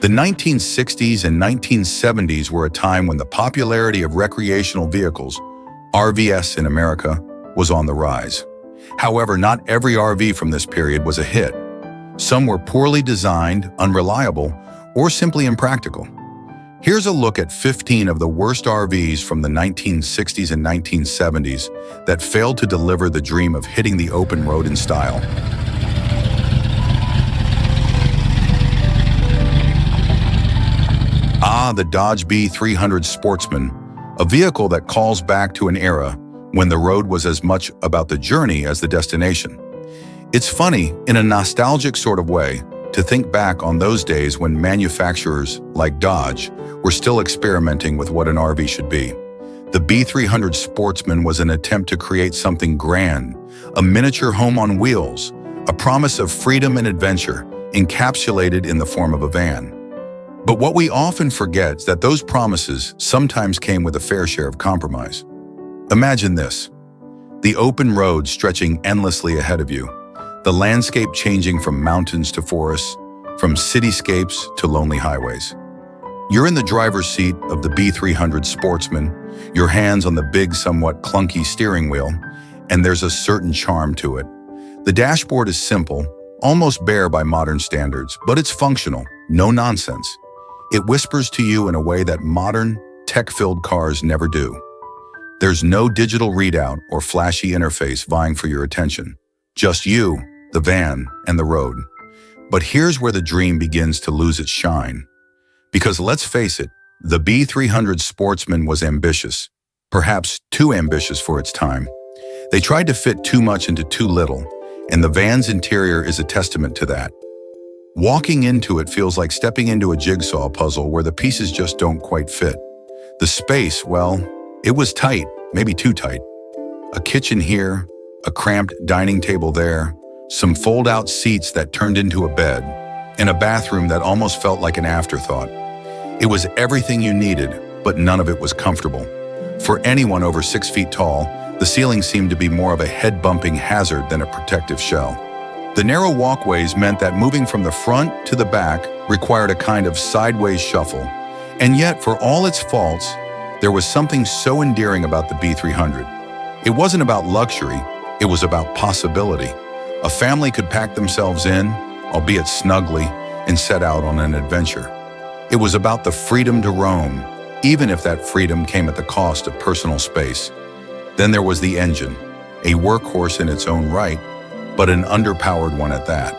The 1960s and 1970s were a time when the popularity of recreational vehicles, RVs in America, was on the rise. However, not every RV from this period was a hit. Some were poorly designed, unreliable, or simply impractical. Here's a look at 15 of the worst RVs from the 1960s and 1970s that failed to deliver the dream of hitting the open road in style. The Dodge B300 Sportsman, a vehicle that calls back to an era when the road was as much about the journey as the destination. It's funny, in a nostalgic sort of way, to think back on those days when manufacturers, like Dodge, were still experimenting with what an RV should be. The B300 Sportsman was an attempt to create something grand, a miniature home on wheels, a promise of freedom and adventure, encapsulated in the form of a van. But what we often forget is that those promises sometimes came with a fair share of compromise. Imagine this: the open road stretching endlessly ahead of you, the landscape changing from mountains to forests, from cityscapes to lonely highways. You're in the driver's seat of the B300 Sportsman, your hands on the big, somewhat clunky steering wheel, and there's a certain charm to it. The dashboard is simple, almost bare by modern standards, but it's functional, no nonsense. It whispers to you in a way that modern, tech-filled cars never do. There's no digital readout or flashy interface vying for your attention. Just you, the van, and the road. But here's where the dream begins to lose its shine. Because let's face it, the B300 Sportsman was ambitious, perhaps too ambitious for its time. They tried to fit too much into too little, and the van's interior is a testament to that. Walking into it feels like stepping into a jigsaw puzzle where the pieces just don't quite fit. The space, well, it was tight, maybe too tight. A kitchen here, a cramped dining table there, some fold-out seats that turned into a bed, and a bathroom that almost felt like an afterthought. It was everything you needed, but none of it was comfortable. For anyone over 6 feet tall, the ceiling seemed to be more of a head-bumping hazard than a protective shell. The narrow walkways meant that moving from the front to the back required a kind of sideways shuffle. And yet, for all its faults, there was something so endearing about the B300. It wasn't about luxury, it was about possibility. A family could pack themselves in, albeit snugly, and set out on an adventure. It was about the freedom to roam, even if that freedom came at the cost of personal space. Then there was the engine, a workhorse in its own right, but an underpowered one at that.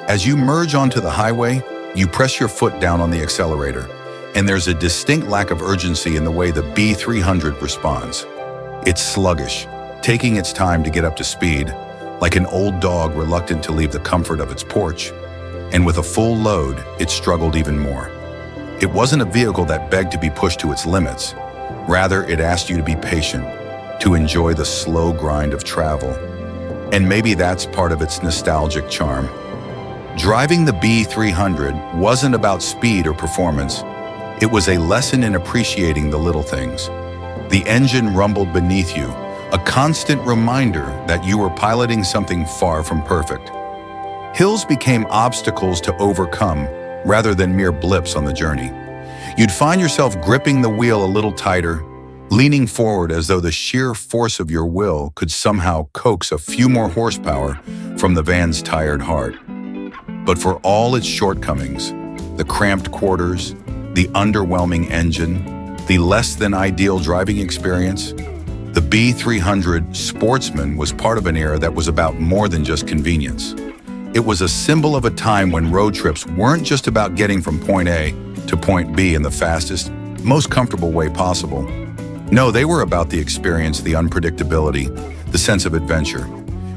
As you merge onto the highway, you press your foot down on the accelerator, and there's a distinct lack of urgency in the way the B300 responds. It's sluggish, taking its time to get up to speed, like an old dog reluctant to leave the comfort of its porch. And with a full load, it struggled even more. It wasn't a vehicle that begged to be pushed to its limits. Rather, it asked you to be patient, to enjoy the slow grind of travel. And maybe that's part of its nostalgic charm. Driving the B300 wasn't about speed or performance. It was a lesson in appreciating the little things. The engine rumbled beneath you, a constant reminder that you were piloting something far from perfect. Hills became obstacles to overcome rather than mere blips on the journey. You'd find yourself gripping the wheel a little tighter, leaning forward as though the sheer force of your will could somehow coax a few more horsepower from the van's tired heart. But for all its shortcomings, the cramped quarters, the underwhelming engine, the less than ideal driving experience, the B300 Sportsman was part of an era that was about more than just convenience. It was a symbol of a time when road trips weren't just about getting from point A to point B in the fastest, most comfortable way possible. No, they were about the experience, the unpredictability, the sense of adventure.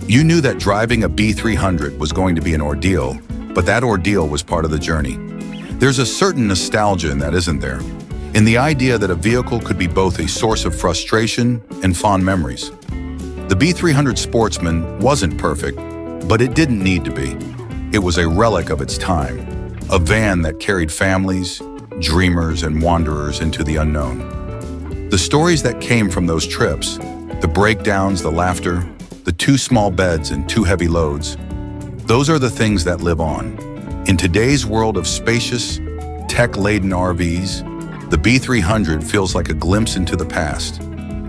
You knew that driving a B300 was going to be an ordeal, but that ordeal was part of the journey. There's a certain nostalgia in that, isn't there? In the idea that a vehicle could be both a source of frustration and fond memories. The B300 Sportsman wasn't perfect, but it didn't need to be. It was a relic of its time, a van that carried families, dreamers, and wanderers into the unknown. The stories that came from those trips, the breakdowns, the laughter, the too small beds and too heavy loads, those are the things that live on. In today's world of spacious, tech-laden RVs, the B300 feels like a glimpse into the past.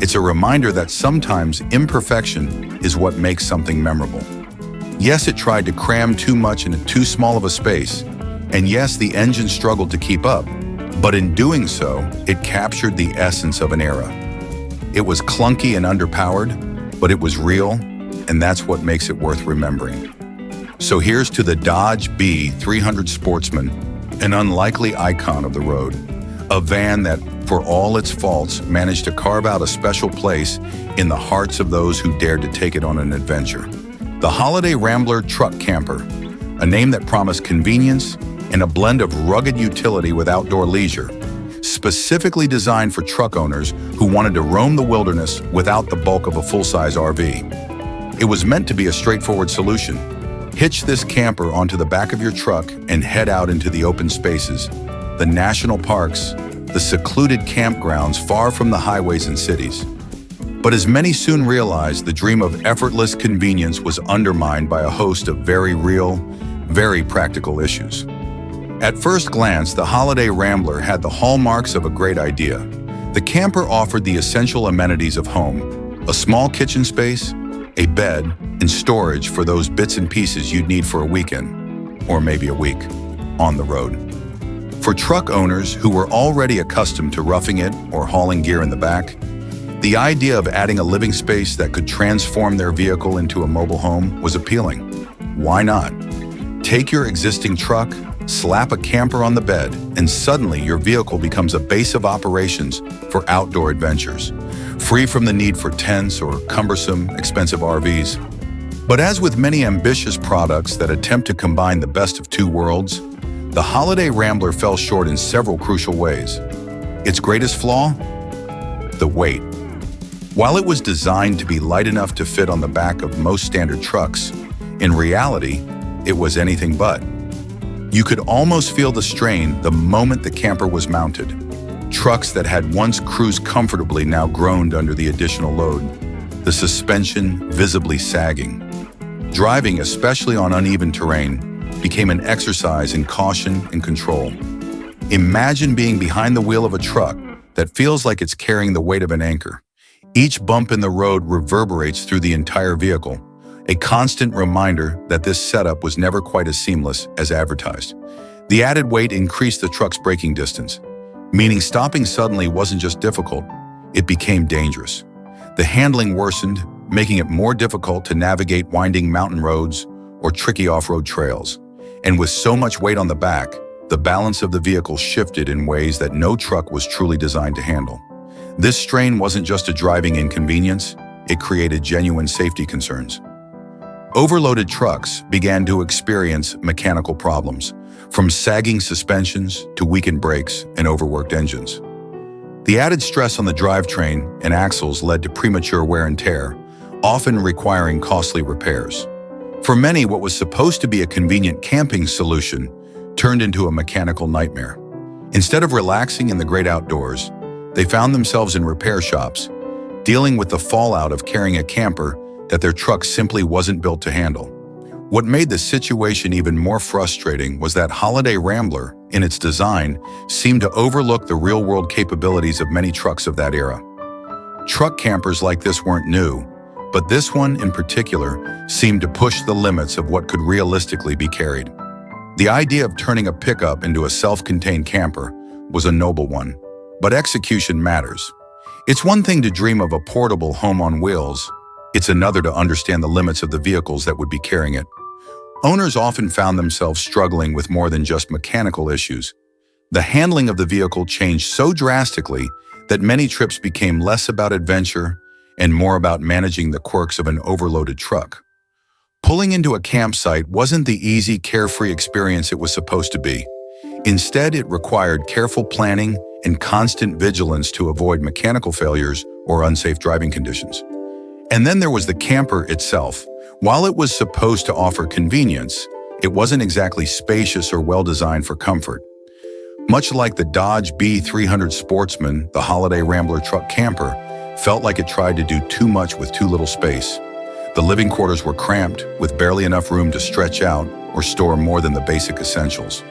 It's a reminder that sometimes imperfection is what makes something memorable. Yes, it tried to cram too much into too small of a space, and yes, the engine struggled to keep up, but in doing so, it captured the essence of an era. It was clunky and underpowered, but it was real, and that's what makes it worth remembering. So here's to the Dodge B300 Sportsman, an unlikely icon of the road, a van that, for all its faults, managed to carve out a special place in the hearts of those who dared to take it on an adventure. The Holiday Rambler Truck Camper, a name that promised convenience and a blend of rugged utility with outdoor leisure, specifically designed for truck owners who wanted to roam the wilderness without the bulk of a full-size RV. It was meant to be a straightforward solution. Hitch this camper onto the back of your truck and head out into the open spaces, the national parks, the secluded campgrounds far from the highways and cities. But as many soon realized, the dream of effortless convenience was undermined by a host of very real, very practical issues. At first glance, the Holiday Rambler had the hallmarks of a great idea. The camper offered the essential amenities of home: a small kitchen space, a bed, and storage for those bits and pieces you'd need for a weekend, or maybe a week, on the road. For truck owners who were already accustomed to roughing it or hauling gear in the back, the idea of adding a living space that could transform their vehicle into a mobile home was appealing. Why not? Take your existing truck, slap a camper on the bed, and suddenly your vehicle becomes a base of operations for outdoor adventures, free from the need for tents or cumbersome, expensive RVs. But as with many ambitious products that attempt to combine the best of two worlds, the Holiday Rambler fell short in several crucial ways. Its greatest flaw? The weight. While it was designed to be light enough to fit on the back of most standard trucks, in reality, it was anything but. You could almost feel the strain the moment the camper was mounted. Trucks that had once cruised comfortably now groaned under the additional load, the suspension visibly sagging. Driving, especially on uneven terrain, became an exercise in caution and control. Imagine being behind the wheel of a truck that feels like it's carrying the weight of an anchor. Each bump in the road reverberates through the entire vehicle, a constant reminder that this setup was never quite as seamless as advertised. The added weight increased the truck's braking distance, meaning stopping suddenly wasn't just difficult, it became dangerous. The handling worsened, making it more difficult to navigate winding mountain roads or tricky off-road trails. And with so much weight on the back, the balance of the vehicle shifted in ways that no truck was truly designed to handle. This strain wasn't just a driving inconvenience, it created genuine safety concerns. Overloaded trucks began to experience mechanical problems, from sagging suspensions to weakened brakes and overworked engines. The added stress on the drivetrain and axles led to premature wear and tear, often requiring costly repairs. For many, what was supposed to be a convenient camping solution turned into a mechanical nightmare. Instead of relaxing in the great outdoors, they found themselves in repair shops, dealing with the fallout of carrying a camper that their truck simply wasn't built to handle. What made the situation even more frustrating was that Holiday Rambler, in its design, seemed to overlook the real-world capabilities of many trucks of that era. Truck campers like this weren't new, but this one in particular seemed to push the limits of what could realistically be carried. The idea of turning a pickup into a self-contained camper was a noble one, but execution matters. It's one thing to dream of a portable home on wheels. It's another to understand the limits of the vehicles that would be carrying it. Owners often found themselves struggling with more than just mechanical issues. The handling of the vehicle changed so drastically that many trips became less about adventure and more about managing the quirks of an overloaded truck. Pulling into a campsite wasn't the easy, carefree experience it was supposed to be. Instead, it required careful planning and constant vigilance to avoid mechanical failures or unsafe driving conditions. And then there was the camper itself. While it was supposed to offer convenience, it wasn't exactly spacious or well-designed for comfort. Much like the Dodge B300 Sportsman, the Holiday Rambler Truck Camper felt like it tried to do too much with too little space. The living quarters were cramped, with barely enough room to stretch out or store more than the basic essentials.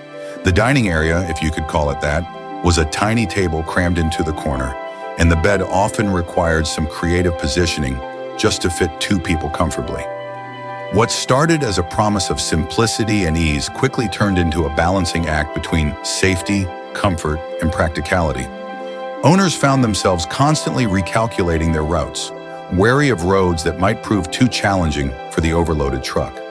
The dining area, if you could call it that, was a tiny table crammed into the corner, and the bed often required some creative positioning just to fit two people comfortably. What started as a promise of simplicity and ease quickly turned into a balancing act between safety, comfort, and practicality. Owners found themselves constantly recalculating their routes, wary of roads that might prove too challenging for the overloaded truck.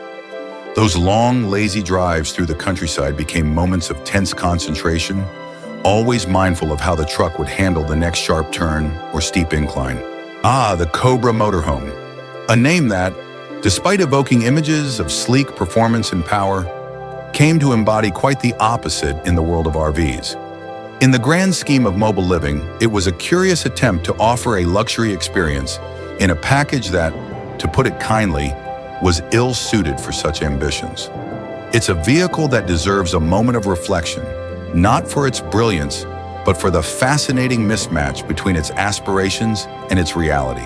Those long, lazy drives through the countryside became moments of tense concentration, always mindful of how the truck would handle the next sharp turn or steep incline. The Cobra motorhome. A name that, despite evoking images of sleek performance and power, came to embody quite the opposite in the world of RVs. In the grand scheme of mobile living, it was a curious attempt to offer a luxury experience in a package that, to put it kindly, was ill-suited for such ambitions. It's a vehicle that deserves a moment of reflection, not for its brilliance, but for the fascinating mismatch between its aspirations and its reality.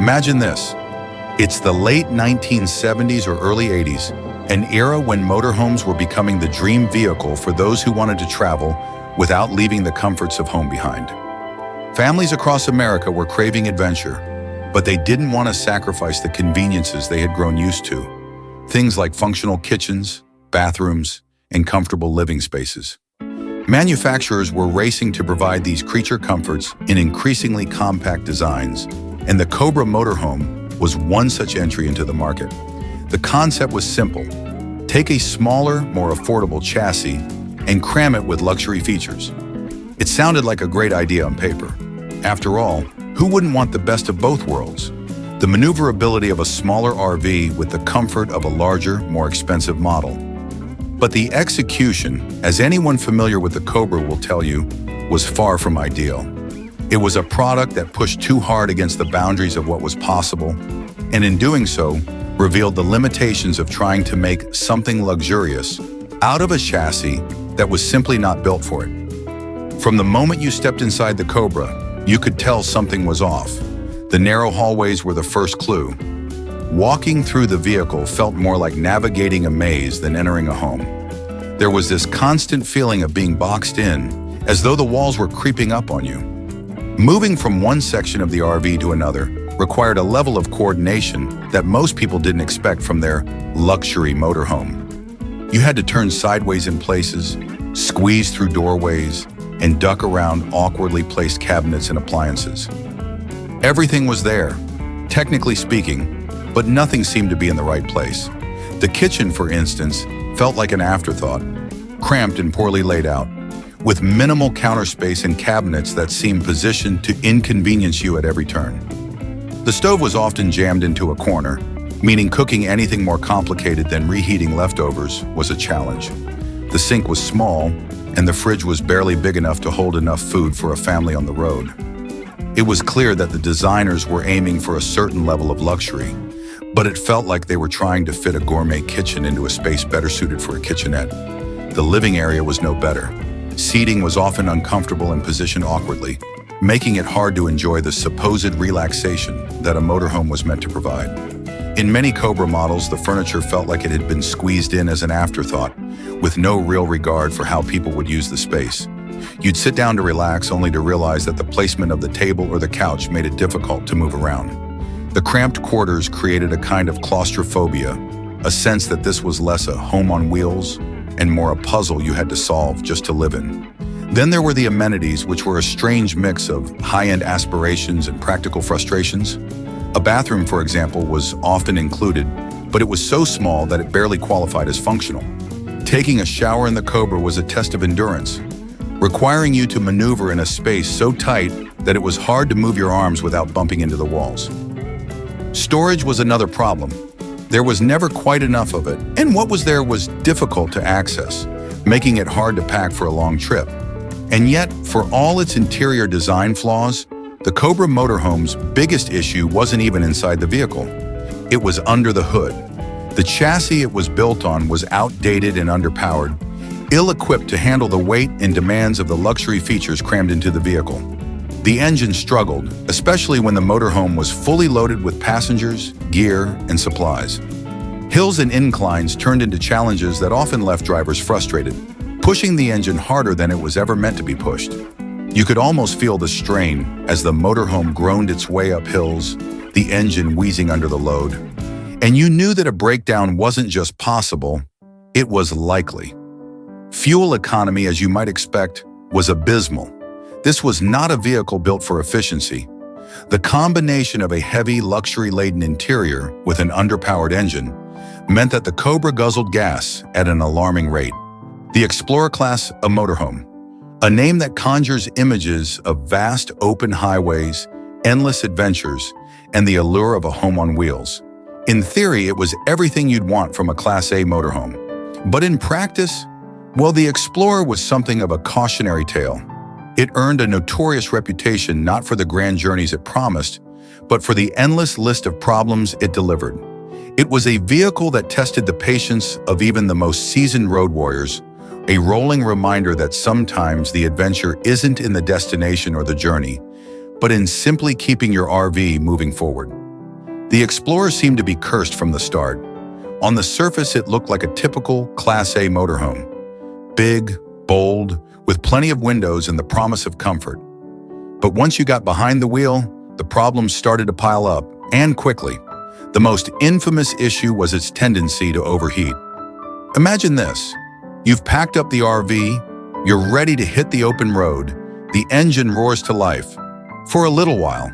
Imagine this. It's the late 1970s or early 80s, an era when motorhomes were becoming the dream vehicle for those who wanted to travel without leaving the comforts of home behind. Families across America were craving adventure, but they didn't want to sacrifice the conveniences they had grown used to. Things like functional kitchens, bathrooms, and comfortable living spaces. Manufacturers were racing to provide these creature comforts in increasingly compact designs, and the Cobra motorhome was one such entry into the market. The concept was simple. Take a smaller, more affordable chassis and cram it with luxury features. It sounded like a great idea on paper. After all, who wouldn't want the best of both worlds? The maneuverability of a smaller RV with the comfort of a larger, more expensive model. But the execution, as anyone familiar with the Cobra will tell you, was far from ideal. It was a product that pushed too hard against the boundaries of what was possible, and in doing so, revealed the limitations of trying to make something luxurious out of a chassis that was simply not built for it. From the moment you stepped inside the Cobra, you could tell something was off. The narrow hallways were the first clue. Walking through the vehicle felt more like navigating a maze than entering a home. There was this constant feeling of being boxed in, as though the walls were creeping up on you. Moving from one section of the RV to another required a level of coordination that most people didn't expect from their luxury motorhome. You had to turn sideways in places, squeeze through doorways, and duck around awkwardly placed cabinets and appliances. Everything was there, technically speaking, but nothing seemed to be in the right place. The kitchen, for instance, felt like an afterthought, cramped and poorly laid out, with minimal counter space and cabinets that seemed positioned to inconvenience you at every turn. The stove was often jammed into a corner, meaning cooking anything more complicated than reheating leftovers was a challenge. The sink was small, and the fridge was barely big enough to hold enough food for a family on the road. It was clear that the designers were aiming for a certain level of luxury, but it felt like they were trying to fit a gourmet kitchen into a space better suited for a kitchenette. The living area was no better. Seating was often uncomfortable and positioned awkwardly, making it hard to enjoy the supposed relaxation that a motorhome was meant to provide. In many Cobra models, the furniture felt like it had been squeezed in as an afterthought, with no real regard for how people would use the space. You'd sit down to relax only to realize that the placement of the table or the couch made it difficult to move around. The cramped quarters created a kind of claustrophobia, a sense that this was less a home on wheels and more a puzzle you had to solve just to live in. Then there were the amenities, which were a strange mix of high-end aspirations and practical frustrations. A bathroom, for example, was often included, but it was so small that it barely qualified as functional. Taking a shower in the Cobra was a test of endurance, requiring you to maneuver in a space so tight that it was hard to move your arms without bumping into the walls. Storage was another problem. There was never quite enough of it, and what was there was difficult to access, making it hard to pack for a long trip. And yet, for all its interior design flaws, the Cobra motorhome's biggest issue wasn't even inside the vehicle. It was under the hood. The chassis it was built on was outdated and underpowered, ill-equipped to handle the weight and demands of the luxury features crammed into the vehicle. The engine struggled, especially when the motorhome was fully loaded with passengers, gear, and supplies. Hills and inclines turned into challenges that often left drivers frustrated. pushing the engine harder than it was ever meant to be pushed. You could almost feel the strain as the motorhome groaned its way up hills, the engine wheezing under the load. And you knew that a breakdown wasn't just possible, it was likely. Fuel economy, as you might expect, was abysmal. This was not a vehicle built for efficiency. The combination of a heavy, luxury-laden interior with an underpowered engine meant that the Cobra guzzled gas at an alarming rate. The Explorer class, a motorhome, a name that conjures images of vast open highways, endless adventures, and the allure of a home on wheels. In theory, it was everything you'd want from a Class A motorhome. But in practice, well, the Explorer was something of a cautionary tale. It earned a notorious reputation not for the grand journeys it promised, but for the endless list of problems it delivered. It was a vehicle that tested the patience of even the most seasoned road warriors, a rolling reminder that sometimes the adventure isn't in the destination or the journey, but in simply keeping your RV moving forward. The Explorer seemed to be cursed from the start. On the surface, it looked like a typical Class A motorhome. Big, bold, with plenty of windows and the promise of comfort. But once you got behind the wheel, the problems started to pile up, and quickly. The most infamous issue was its tendency to overheat. Imagine this. You've packed up the RV, you're ready to hit the open road, the engine roars to life. For a little while.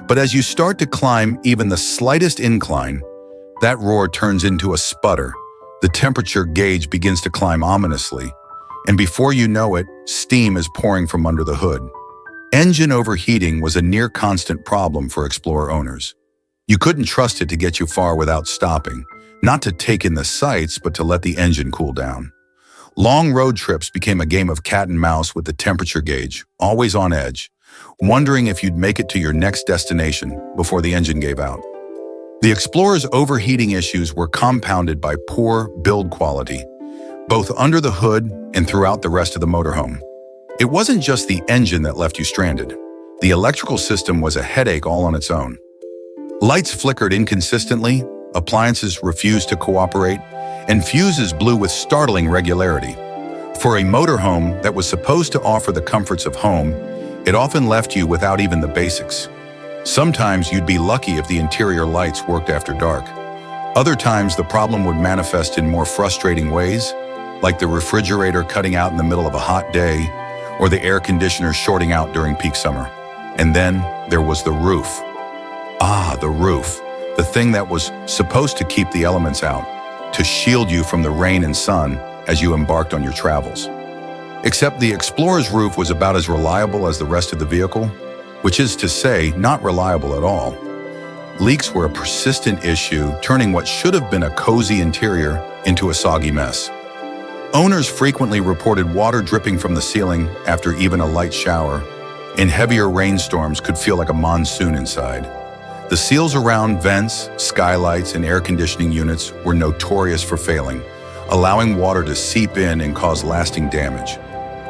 But as you start to climb even the slightest incline, that roar turns into a sputter. The temperature gauge begins to climb ominously, and before you know it, steam is pouring from under the hood. Engine overheating was a near-constant problem for Explorer owners. You couldn't trust it to get you far without stopping, not to take in the sights, but to let the engine cool down. Long road trips became a game of cat and mouse with the temperature gauge, always on edge, wondering if you'd make it to your next destination before the engine gave out. The Explorer's overheating issues were compounded by poor build quality, both under the hood and throughout the rest of the motorhome. It wasn't just the engine that left you stranded. The electrical system was a headache all on its own. Lights flickered inconsistently, appliances refused to cooperate, and fuses blew with startling regularity. For a motorhome that was supposed to offer the comforts of home, it often left you without even the basics. Sometimes you'd be lucky if the interior lights worked after dark. Other times the problem would manifest in more frustrating ways, like the refrigerator cutting out in the middle of a hot day, or the air conditioner shorting out during peak summer. And then there was the roof. Ah, the roof, the thing that was supposed to keep the elements out, to shield you from the rain and sun as you embarked on your travels. Except the Explorer's roof was about as reliable as the rest of the vehicle, which is to say, not reliable at all. Leaks were a persistent issue, turning what should have been a cozy interior into a soggy mess. Owners frequently reported water dripping from the ceiling after even a light shower, and heavier rainstorms could feel like a monsoon inside. The seals around vents, skylights, and air conditioning units were notorious for failing, allowing water to seep in and cause lasting damage.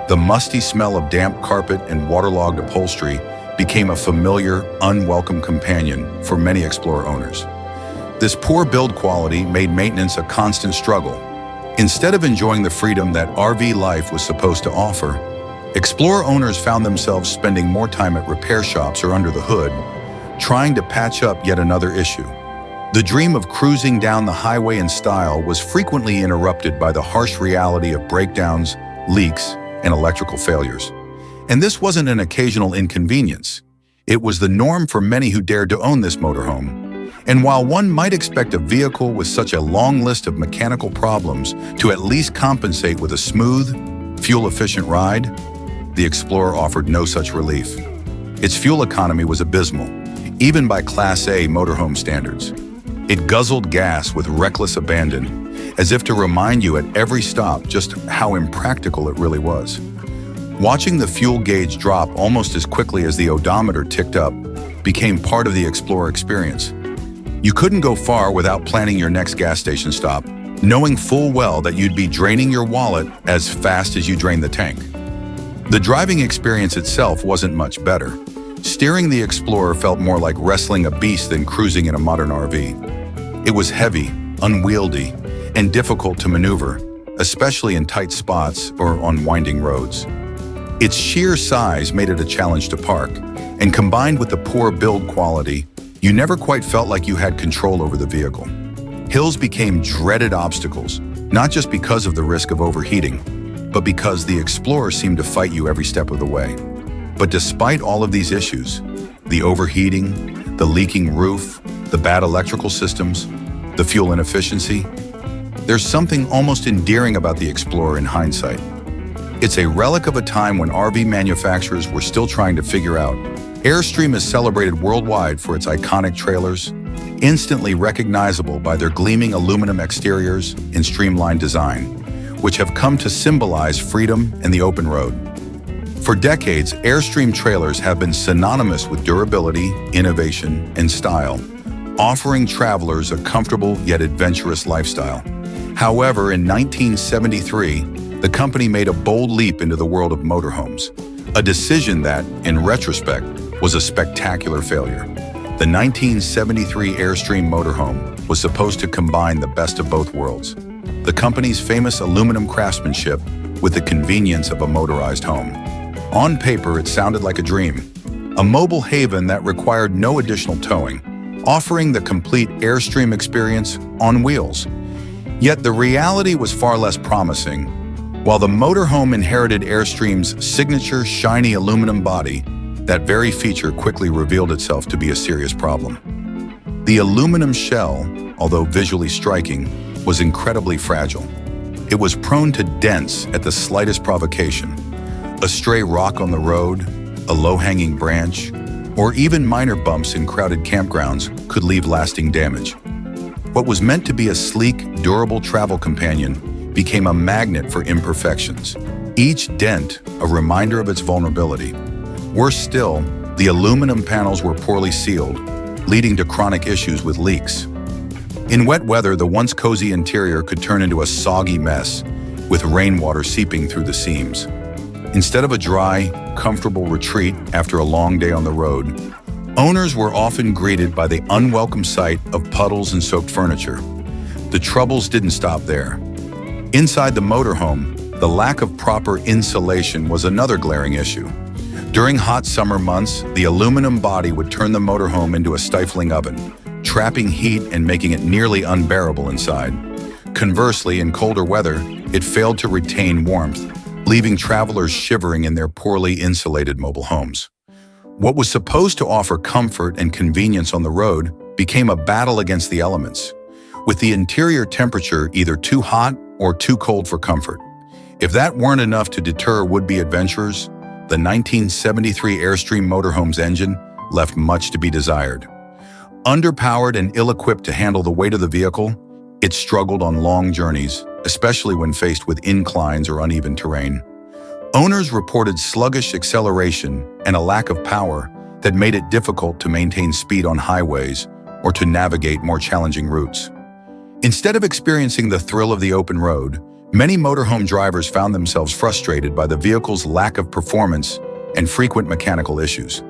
The musty smell of damp carpet and waterlogged upholstery became a familiar, unwelcome companion for many Explorer owners. This poor build quality made maintenance a constant struggle. Instead of enjoying the freedom that RV life was supposed to offer, Explorer owners found themselves spending more time at repair shops or under the hood, trying to patch up yet another issue. The dream of cruising down the highway in style was frequently interrupted by the harsh reality of breakdowns, leaks, and electrical failures. And this wasn't an occasional inconvenience. It was the norm for many who dared to own this motorhome. And while one might expect a vehicle with such a long list of mechanical problems to at least compensate with a smooth, fuel-efficient ride, the Explorer offered no such relief. Its fuel economy was abysmal, even by Class A motorhome standards. It guzzled gas with reckless abandon, as if to remind you at every stop just how impractical it really was. Watching the fuel gauge drop almost as quickly as the odometer ticked up became part of the Explorer experience. You couldn't go far without planning your next gas station stop, knowing full well that you'd be draining your wallet as fast as you drained the tank. The driving experience itself wasn't much better. Steering the Explorer felt more like wrestling a beast than cruising in a modern RV. It was heavy, unwieldy, and difficult to maneuver, especially in tight spots or on winding roads. Its sheer size made it a challenge to park, and combined with the poor build quality, you never quite felt like you had control over the vehicle. Hills became dreaded obstacles, not just because of the risk of overheating, but because the Explorer seemed to fight you every step of the way. But despite all of these issues, the overheating, the leaking roof, the bad electrical systems, the fuel inefficiency, there's something almost endearing about the Explorer in hindsight. It's a relic of a time when RV manufacturers were still trying to figure out. Airstream is celebrated worldwide for its iconic trailers, instantly recognizable by their gleaming aluminum exteriors and streamlined design, which have come to symbolize freedom and the open road. For decades, Airstream trailers have been synonymous with durability, innovation, and style, offering travelers a comfortable yet adventurous lifestyle. However, in 1973, the company made a bold leap into the world of motorhomes, a decision that, in retrospect, was a spectacular failure. The 1973 Airstream motorhome was supposed to combine the best of both worlds: the company's famous aluminum craftsmanship with the convenience of a motorized home. On paper, it sounded like a dream, a mobile haven that required no additional towing, offering the complete Airstream experience on wheels. Yet the reality was far less promising. While the motorhome inherited Airstream's signature shiny aluminum body, that very feature quickly revealed itself to be a serious problem. The aluminum shell, although visually striking, was incredibly fragile. It was prone to dents at the slightest provocation. A stray rock on the road, a low-hanging branch, or even minor bumps in crowded campgrounds could leave lasting damage. What was meant to be a sleek, durable travel companion became a magnet for imperfections, each dent a reminder of its vulnerability. Worse still, the aluminum panels were poorly sealed, leading to chronic issues with leaks. In wet weather, the once cozy interior could turn into a soggy mess, with rainwater seeping through the seams. Instead of a dry, comfortable retreat after a long day on the road, owners were often greeted by the unwelcome sight of puddles and soaked furniture. The troubles didn't stop there. Inside the motorhome, the lack of proper insulation was another glaring issue. During hot summer months, the aluminum body would turn the motorhome into a stifling oven, trapping heat and making it nearly unbearable inside. Conversely, in colder weather, it failed to retain warmth, leaving travelers shivering in their poorly insulated mobile homes. What was supposed to offer comfort and convenience on the road became a battle against the elements, with the interior temperature either too hot or too cold for comfort. If that weren't enough to deter would-be adventurers, the 1973 Airstream motorhome's engine left much to be desired. Underpowered and ill-equipped to handle the weight of the vehicle, it struggled on long journeys, especially when faced with inclines or uneven terrain. Owners reported sluggish acceleration and a lack of power that made it difficult to maintain speed on highways or to navigate more challenging routes. Instead of experiencing the thrill of the open road, many motorhome drivers found themselves frustrated by the vehicle's lack of performance and frequent mechanical issues.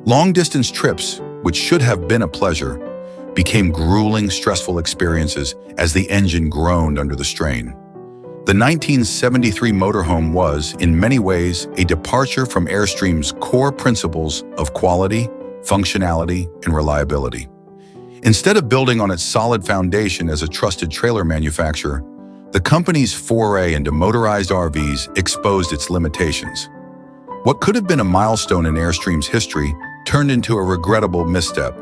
Long-distance trips, which should have been a pleasure, became grueling, stressful experiences as the engine groaned under the strain. The 1973 motorhome was, in many ways, a departure from Airstream's core principles of quality, functionality, and reliability. Instead of building on its solid foundation as a trusted trailer manufacturer, the company's foray into motorized RVs exposed its limitations. What could have been a milestone in Airstream's history turned into a regrettable misstep,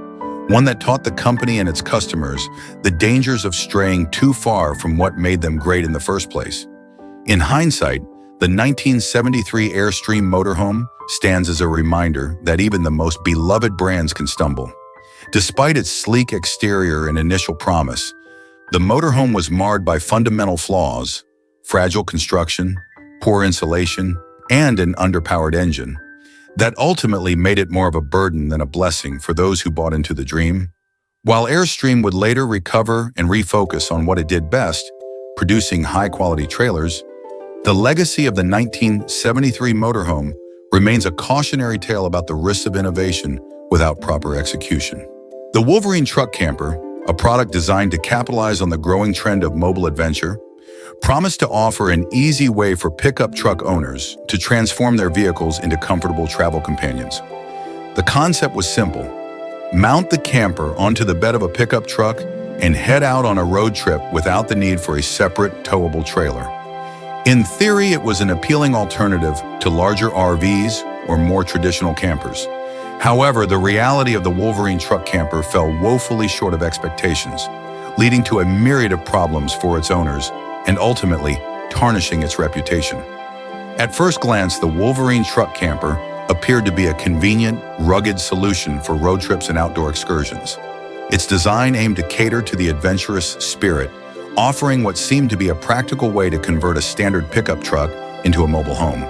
one that taught the company and its customers the dangers of straying too far from what made them great in the first place. In hindsight, the 1973 Airstream motorhome stands as a reminder that even the most beloved brands can stumble. Despite its sleek exterior and initial promise, the motorhome was marred by fundamental flaws: fragile construction, poor insulation, and an underpowered engine that ultimately made it more of a burden than a blessing for those who bought into the dream. While Airstream would later recover and refocus on what it did best, producing high-quality trailers, the legacy of the 1973 motorhome remains a cautionary tale about the risks of innovation without proper execution. The Wolverine truck camper, a product designed to capitalize on the growing trend of mobile adventure, promised to offer an easy way for pickup truck owners to transform their vehicles into comfortable travel companions. The concept was simple. Mount the camper onto the bed of a pickup truck and head out on a road trip without the need for a separate towable trailer. In theory, it was an appealing alternative to larger RVs or more traditional campers. However, the reality of the Wolverine truck camper fell woefully short of expectations, leading to a myriad of problems for its owners and ultimately tarnishing its reputation. At first glance, the Wolverine truck camper appeared to be a convenient, rugged solution for road trips and outdoor excursions. Its design aimed to cater to the adventurous spirit, offering what seemed to be a practical way to convert a standard pickup truck into a mobile home.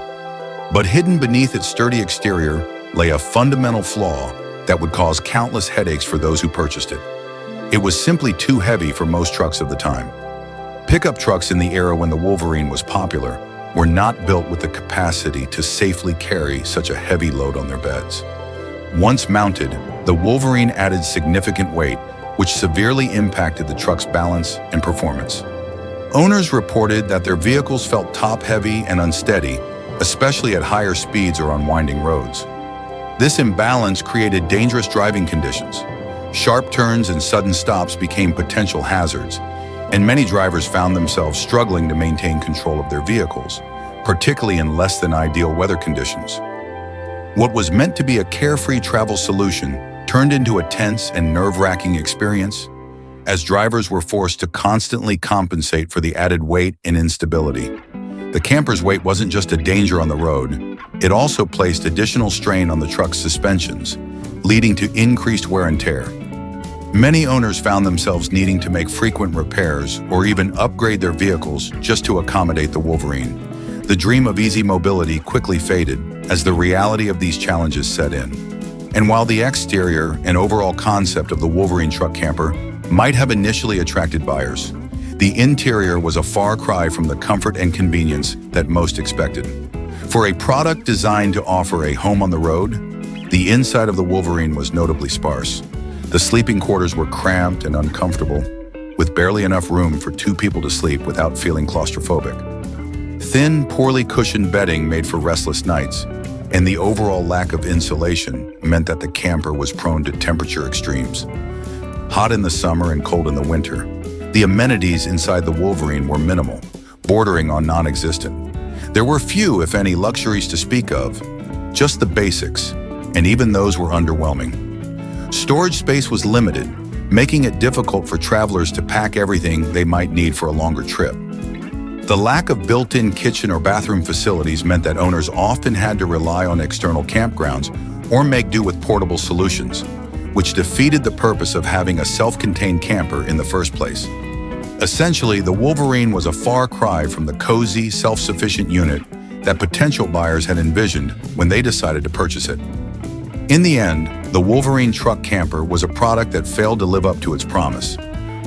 But hidden beneath its sturdy exterior lay a fundamental flaw that would cause countless headaches for those who purchased it. It was simply too heavy for most trucks of the time. Pickup trucks in the era when the Wolverine was popular were not built with the capacity to safely carry such a heavy load on their beds. Once mounted, the Wolverine added significant weight, which severely impacted the truck's balance and performance. Owners reported that their vehicles felt top-heavy and unsteady, especially at higher speeds or on winding roads. This imbalance created dangerous driving conditions. Sharp turns and sudden stops became potential hazards, and many drivers found themselves struggling to maintain control of their vehicles, particularly in less than ideal weather conditions. What was meant to be a carefree travel solution turned into a tense and nerve-wracking experience, as drivers were forced to constantly compensate for the added weight and instability. The camper's weight wasn't just a danger on the road, it also placed additional strain on the truck's suspensions, leading to increased wear and tear. Many owners found themselves needing to make frequent repairs or even upgrade their vehicles just to accommodate the Wolverine. The dream of easy mobility quickly faded as the reality of these challenges set in. And while the exterior and overall concept of the Wolverine truck camper might have initially attracted buyers, the interior was a far cry from the comfort and convenience that most expected. For a product designed to offer a home on the road, the inside of the Wolverine was notably sparse. The sleeping quarters were cramped and uncomfortable, with barely enough room for two people to sleep without feeling claustrophobic. Thin, poorly cushioned bedding made for restless nights, and the overall lack of insulation meant that the camper was prone to temperature extremes. Hot in the summer and cold in the winter, the amenities inside the Wolverine were minimal, bordering on non-existent. There were few, if any, luxuries to speak of, just the basics, and even those were underwhelming. Storage space was limited, making it difficult for travelers to pack everything they might need for a longer trip. The lack of built-in kitchen or bathroom facilities meant that owners often had to rely on external campgrounds or make do with portable solutions, which defeated the purpose of having a self-contained camper in the first place. Essentially, the Wolverine was a far cry from the cozy, self-sufficient unit that potential buyers had envisioned when they decided to purchase it. In the end, the Wolverine truck camper was a product that failed to live up to its promise.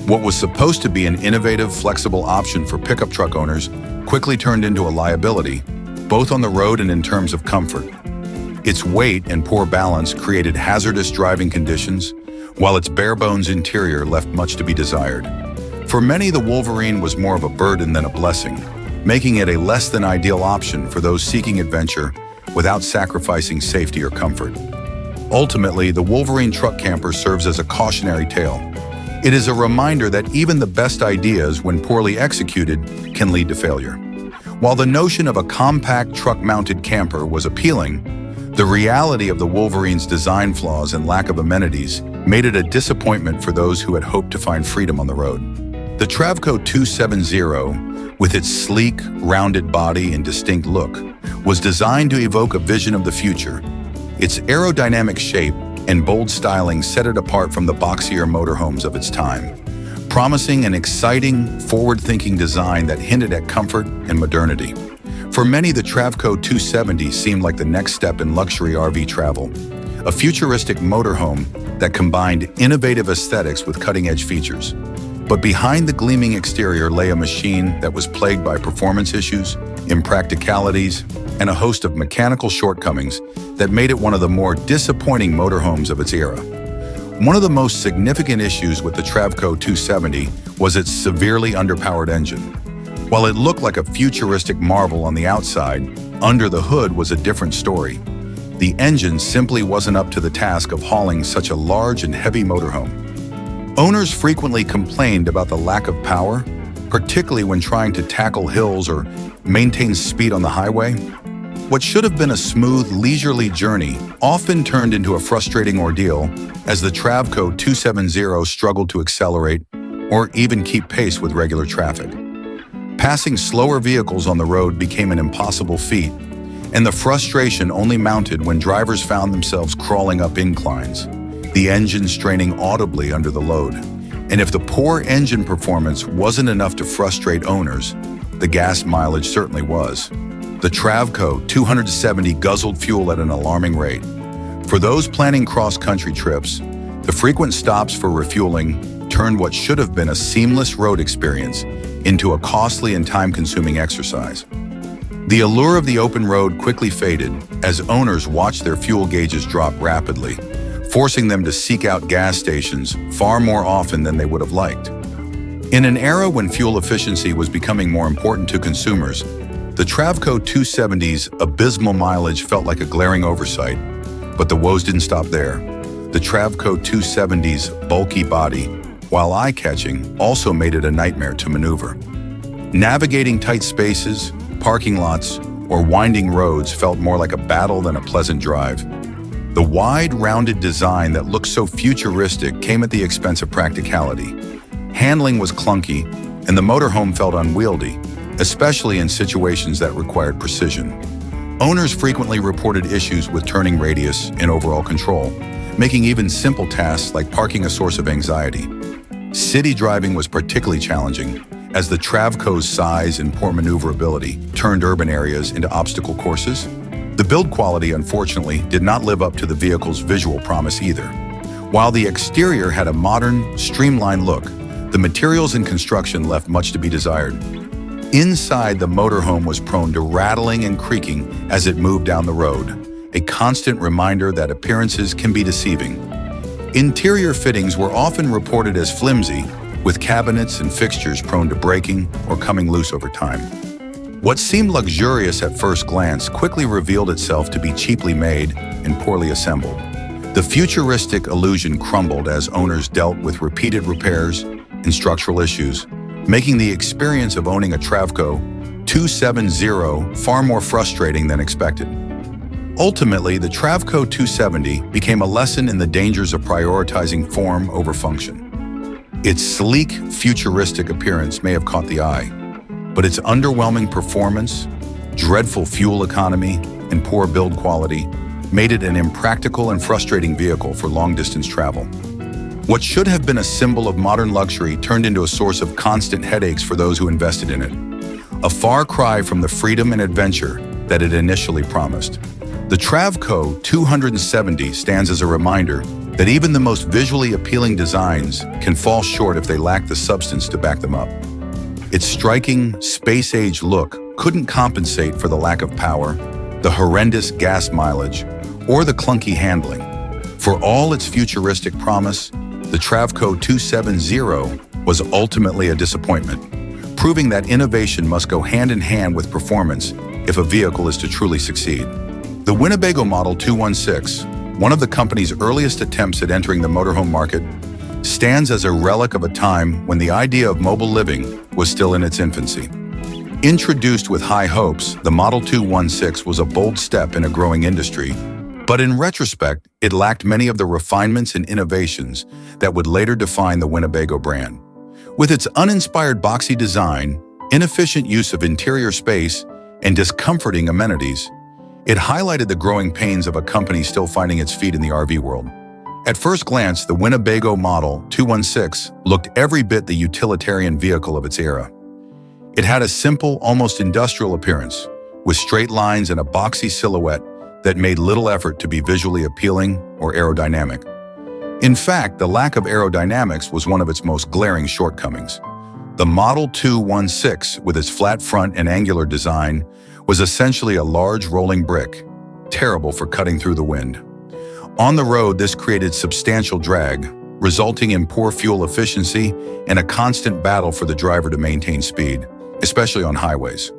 What was supposed to be an innovative, flexible option for pickup truck owners quickly turned into a liability, both on the road and in terms of comfort. Its weight and poor balance created hazardous driving conditions, while its bare-bones interior left much to be desired. For many, the Wolverine was more of a burden than a blessing, making it a less than ideal option for those seeking adventure without sacrificing safety or comfort. Ultimately, the Wolverine truck camper serves as a cautionary tale. It is a reminder that even the best ideas, when poorly executed, can lead to failure. While the notion of a compact truck-mounted camper was appealing, the reality of the Wolverine's design flaws and lack of amenities made it a disappointment for those who had hoped to find freedom on the road. The Travco 270, with its sleek, rounded body and distinct look, was designed to evoke a vision of the future. Its aerodynamic shape and bold styling set it apart from the boxier motorhomes of its time, promising an exciting, forward-thinking design that hinted at comfort and modernity. For many, the Travco 270 seemed like the next step in luxury RV travel, a futuristic motorhome that combined innovative aesthetics with cutting-edge features. But behind the gleaming exterior lay a machine that was plagued by performance issues, impracticalities, and a host of mechanical shortcomings that made it one of the more disappointing motorhomes of its era. One of the most significant issues with the Travco 270 was its severely underpowered engine. While it looked like a futuristic marvel on the outside, under the hood was a different story. The engine simply wasn't up to the task of hauling such a large and heavy motorhome. Owners frequently complained about the lack of power, particularly when trying to tackle hills or maintain speed on the highway. What should have been a smooth, leisurely journey often turned into a frustrating ordeal as the Travco 270 struggled to accelerate or even keep pace with regular traffic. Passing slower vehicles on the road became an impossible feat, and the frustration only mounted when drivers found themselves crawling up inclines, the engine straining audibly under the load. And if the poor engine performance wasn't enough to frustrate owners, the gas mileage certainly was. The Travco 270 guzzled fuel at an alarming rate. For those planning cross-country trips, the frequent stops for refueling turned what should have been a seamless road experience into a costly and time-consuming exercise. The allure of the open road quickly faded as owners watched their fuel gauges drop rapidly, forcing them to seek out gas stations far more often than they would have liked. In an era when fuel efficiency was becoming more important to consumers, the Travco 270's abysmal mileage felt like a glaring oversight, but the woes didn't stop there. The Travco 270's bulky body, while eye-catching, also made it a nightmare to maneuver. Navigating tight spaces, parking lots, or winding roads felt more like a battle than a pleasant drive. The wide, rounded design that looked so futuristic came at the expense of practicality. Handling was clunky, and the motorhome felt unwieldy, especially in situations that required precision. Owners frequently reported issues with turning radius and overall control, making even simple tasks like parking a source of anxiety. City driving was particularly challenging, as the Travco's size and poor maneuverability turned urban areas into obstacle courses. The build quality, unfortunately, did not live up to the vehicle's visual promise either. While the exterior had a modern, streamlined look, the materials and construction left much to be desired. Inside, the motorhome was prone to rattling and creaking as it moved down the road, a constant reminder that appearances can be deceiving. Interior fittings were often reported as flimsy, with cabinets and fixtures prone to breaking or coming loose over time. What seemed luxurious at first glance quickly revealed itself to be cheaply made and poorly assembled. The futuristic illusion crumbled as owners dealt with repeated repairs and structural issues, making the experience of owning a Travco 270 far more frustrating than expected. Ultimately, the Travco 270 became a lesson in the dangers of prioritizing form over function. Its sleek, futuristic appearance may have caught the eye, but its underwhelming performance, dreadful fuel economy, and poor build quality made it an impractical and frustrating vehicle for long-distance travel. What should have been a symbol of modern luxury turned into a source of constant headaches for those who invested in it, a far cry from the freedom and adventure that it initially promised. The Travco 270 stands as a reminder that even the most visually appealing designs can fall short if they lack the substance to back them up. Its striking, space-age look couldn't compensate for the lack of power, the horrendous gas mileage, or the clunky handling. For all its futuristic promise, the Travco 270 was ultimately a disappointment, proving that innovation must go hand in hand with performance if a vehicle is to truly succeed. The Winnebago Model 216, one of the company's earliest attempts at entering the motorhome market, stands as a relic of a time when the idea of mobile living was still in its infancy. Introduced with high hopes, the Model 216 was a bold step in a growing industry, but in retrospect, it lacked many of the refinements and innovations that would later define the Winnebago brand. With its uninspired boxy design, inefficient use of interior space, and discomforting amenities, it highlighted the growing pains of a company still finding its feet in the RV world. At first glance, the Winnebago Model 216 looked every bit the utilitarian vehicle of its era. It had a simple, almost industrial appearance, with straight lines and a boxy silhouette that made little effort to be visually appealing or aerodynamic. In fact, the lack of aerodynamics was one of its most glaring shortcomings. The Model 216, with its flat front and angular design, was essentially a large rolling brick, terrible for cutting through the wind. On the road, this created substantial drag, resulting in poor fuel efficiency and a constant battle for the driver to maintain speed. especially on highways.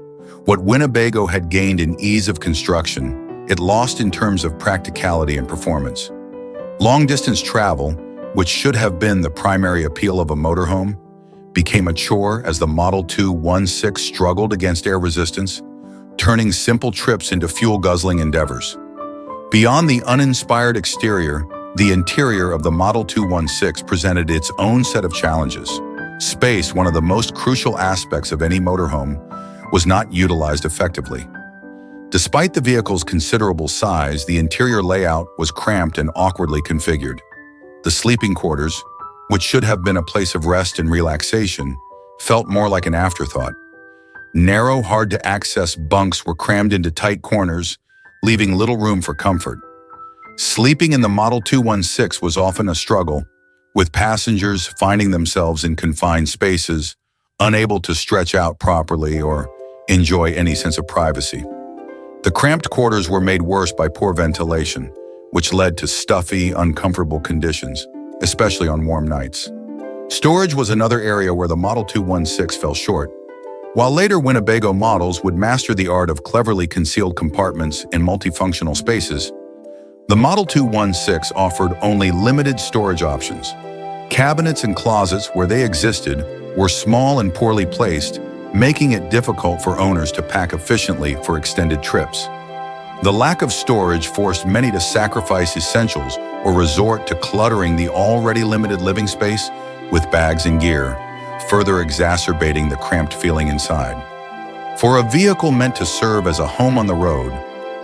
What Winnebago had gained in ease of construction, it lost in terms of practicality and performance. Long-distance travel, which should have been the primary appeal of a motorhome, became a chore as the Model 216 struggled against air resistance, turning simple trips into fuel-guzzling endeavors. Beyond the uninspired exterior, the interior of the Model 216 presented its own set of challenges. Space, one of the most crucial aspects of any motorhome, was not utilized effectively. Despite the vehicle's considerable size, the interior layout was cramped and awkwardly configured. The sleeping quarters, which should have been a place of rest and relaxation, felt more like an afterthought. Narrow, hard-to-access bunks were crammed into tight corners, leaving little room for comfort. Sleeping in the Model 216 was often a struggle, with passengers finding themselves in confined spaces, unable to stretch out properly or enjoy any sense of privacy. The cramped quarters were made worse by poor ventilation, which led to stuffy, uncomfortable conditions, especially on warm nights. Storage was another area where the Model 216 fell short. While later Winnebago models would master the art of cleverly concealed compartments in multifunctional spaces, the Model 216 offered only limited storage options. Cabinets and closets, where they existed, were small and poorly placed, making it difficult for owners to pack efficiently for extended trips. The lack of storage forced many to sacrifice essentials or resort to cluttering the already limited living space with bags and gear, further exacerbating the cramped feeling inside. For a vehicle meant to serve as a home on the road,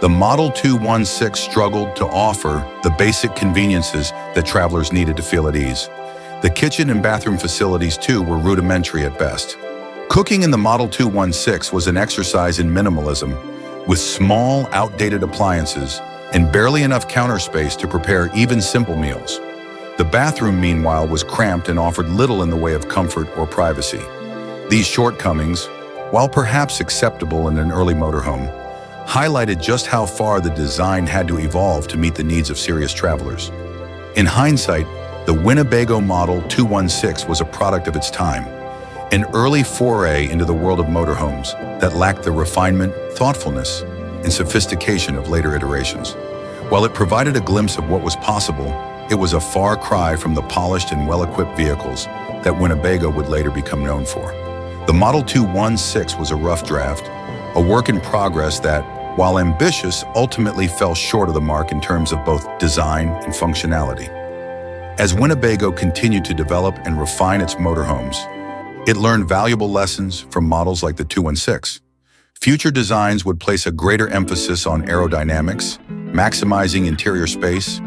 the Model 216 struggled to offer the basic conveniences that travelers needed to feel at ease. The kitchen and bathroom facilities, too, were rudimentary at best. Cooking in the Model 216 was an exercise in minimalism, with small, outdated appliances and barely enough counter space to prepare even simple meals. The bathroom, meanwhile, was cramped and offered little in the way of comfort or privacy. These shortcomings, while perhaps acceptable in an early motorhome, highlighted just how far the design had to evolve to meet the needs of serious travelers. In hindsight, the Winnebago Model 216 was a product of its time, an early foray into the world of motorhomes that lacked the refinement, thoughtfulness, and sophistication of later iterations. While it provided a glimpse of what was possible, it was a far cry from the polished and well-equipped vehicles that Winnebago would later become known for. The Model 216 was a rough draft, a work in progress that, while ambitious, ultimately fell short of the mark in terms of both design and functionality. As Winnebago continued to develop and refine its motorhomes, it learned valuable lessons from models like the 216. Future designs would place a greater emphasis on aerodynamics, maximizing interior space,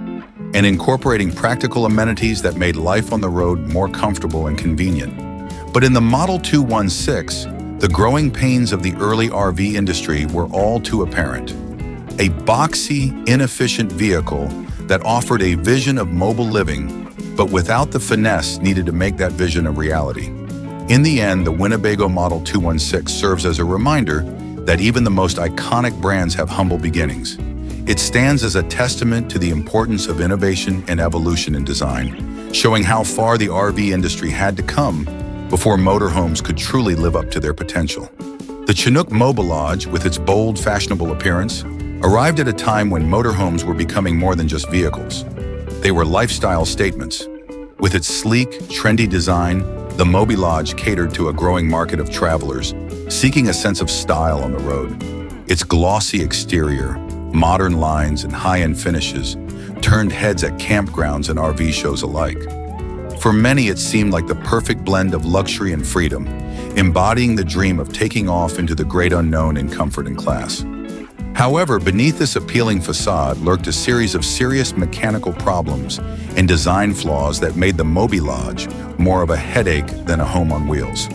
and incorporating practical amenities that made life on the road more comfortable and convenient. But in the Model 216, the growing pains of the early RV industry were all too apparent. A boxy, inefficient vehicle that offered a vision of mobile living, but without the finesse needed to make that vision a reality. In the end, the Winnebago Model 216 serves as a reminder that even the most iconic brands have humble beginnings. It stands as a testament to the importance of innovation and evolution in design, showing how far the RV industry had to come before motorhomes could truly live up to their potential. The Chinook Mobilage, with its bold, fashionable appearance, arrived at a time when motorhomes were becoming more than just vehicles. They were lifestyle statements. With its sleek, trendy design, the Mobilage catered to a growing market of travelers seeking a sense of style on the road. Its glossy exterior, modern lines, and high-end finishes turned heads at campgrounds and RV shows alike. For many, it seemed like the perfect blend of luxury and freedom, embodying the dream of taking off into the great unknown in comfort and class. However, beneath this appealing facade lurked a series of serious mechanical problems and design flaws that made the Mobilage more of a headache than a home on wheels.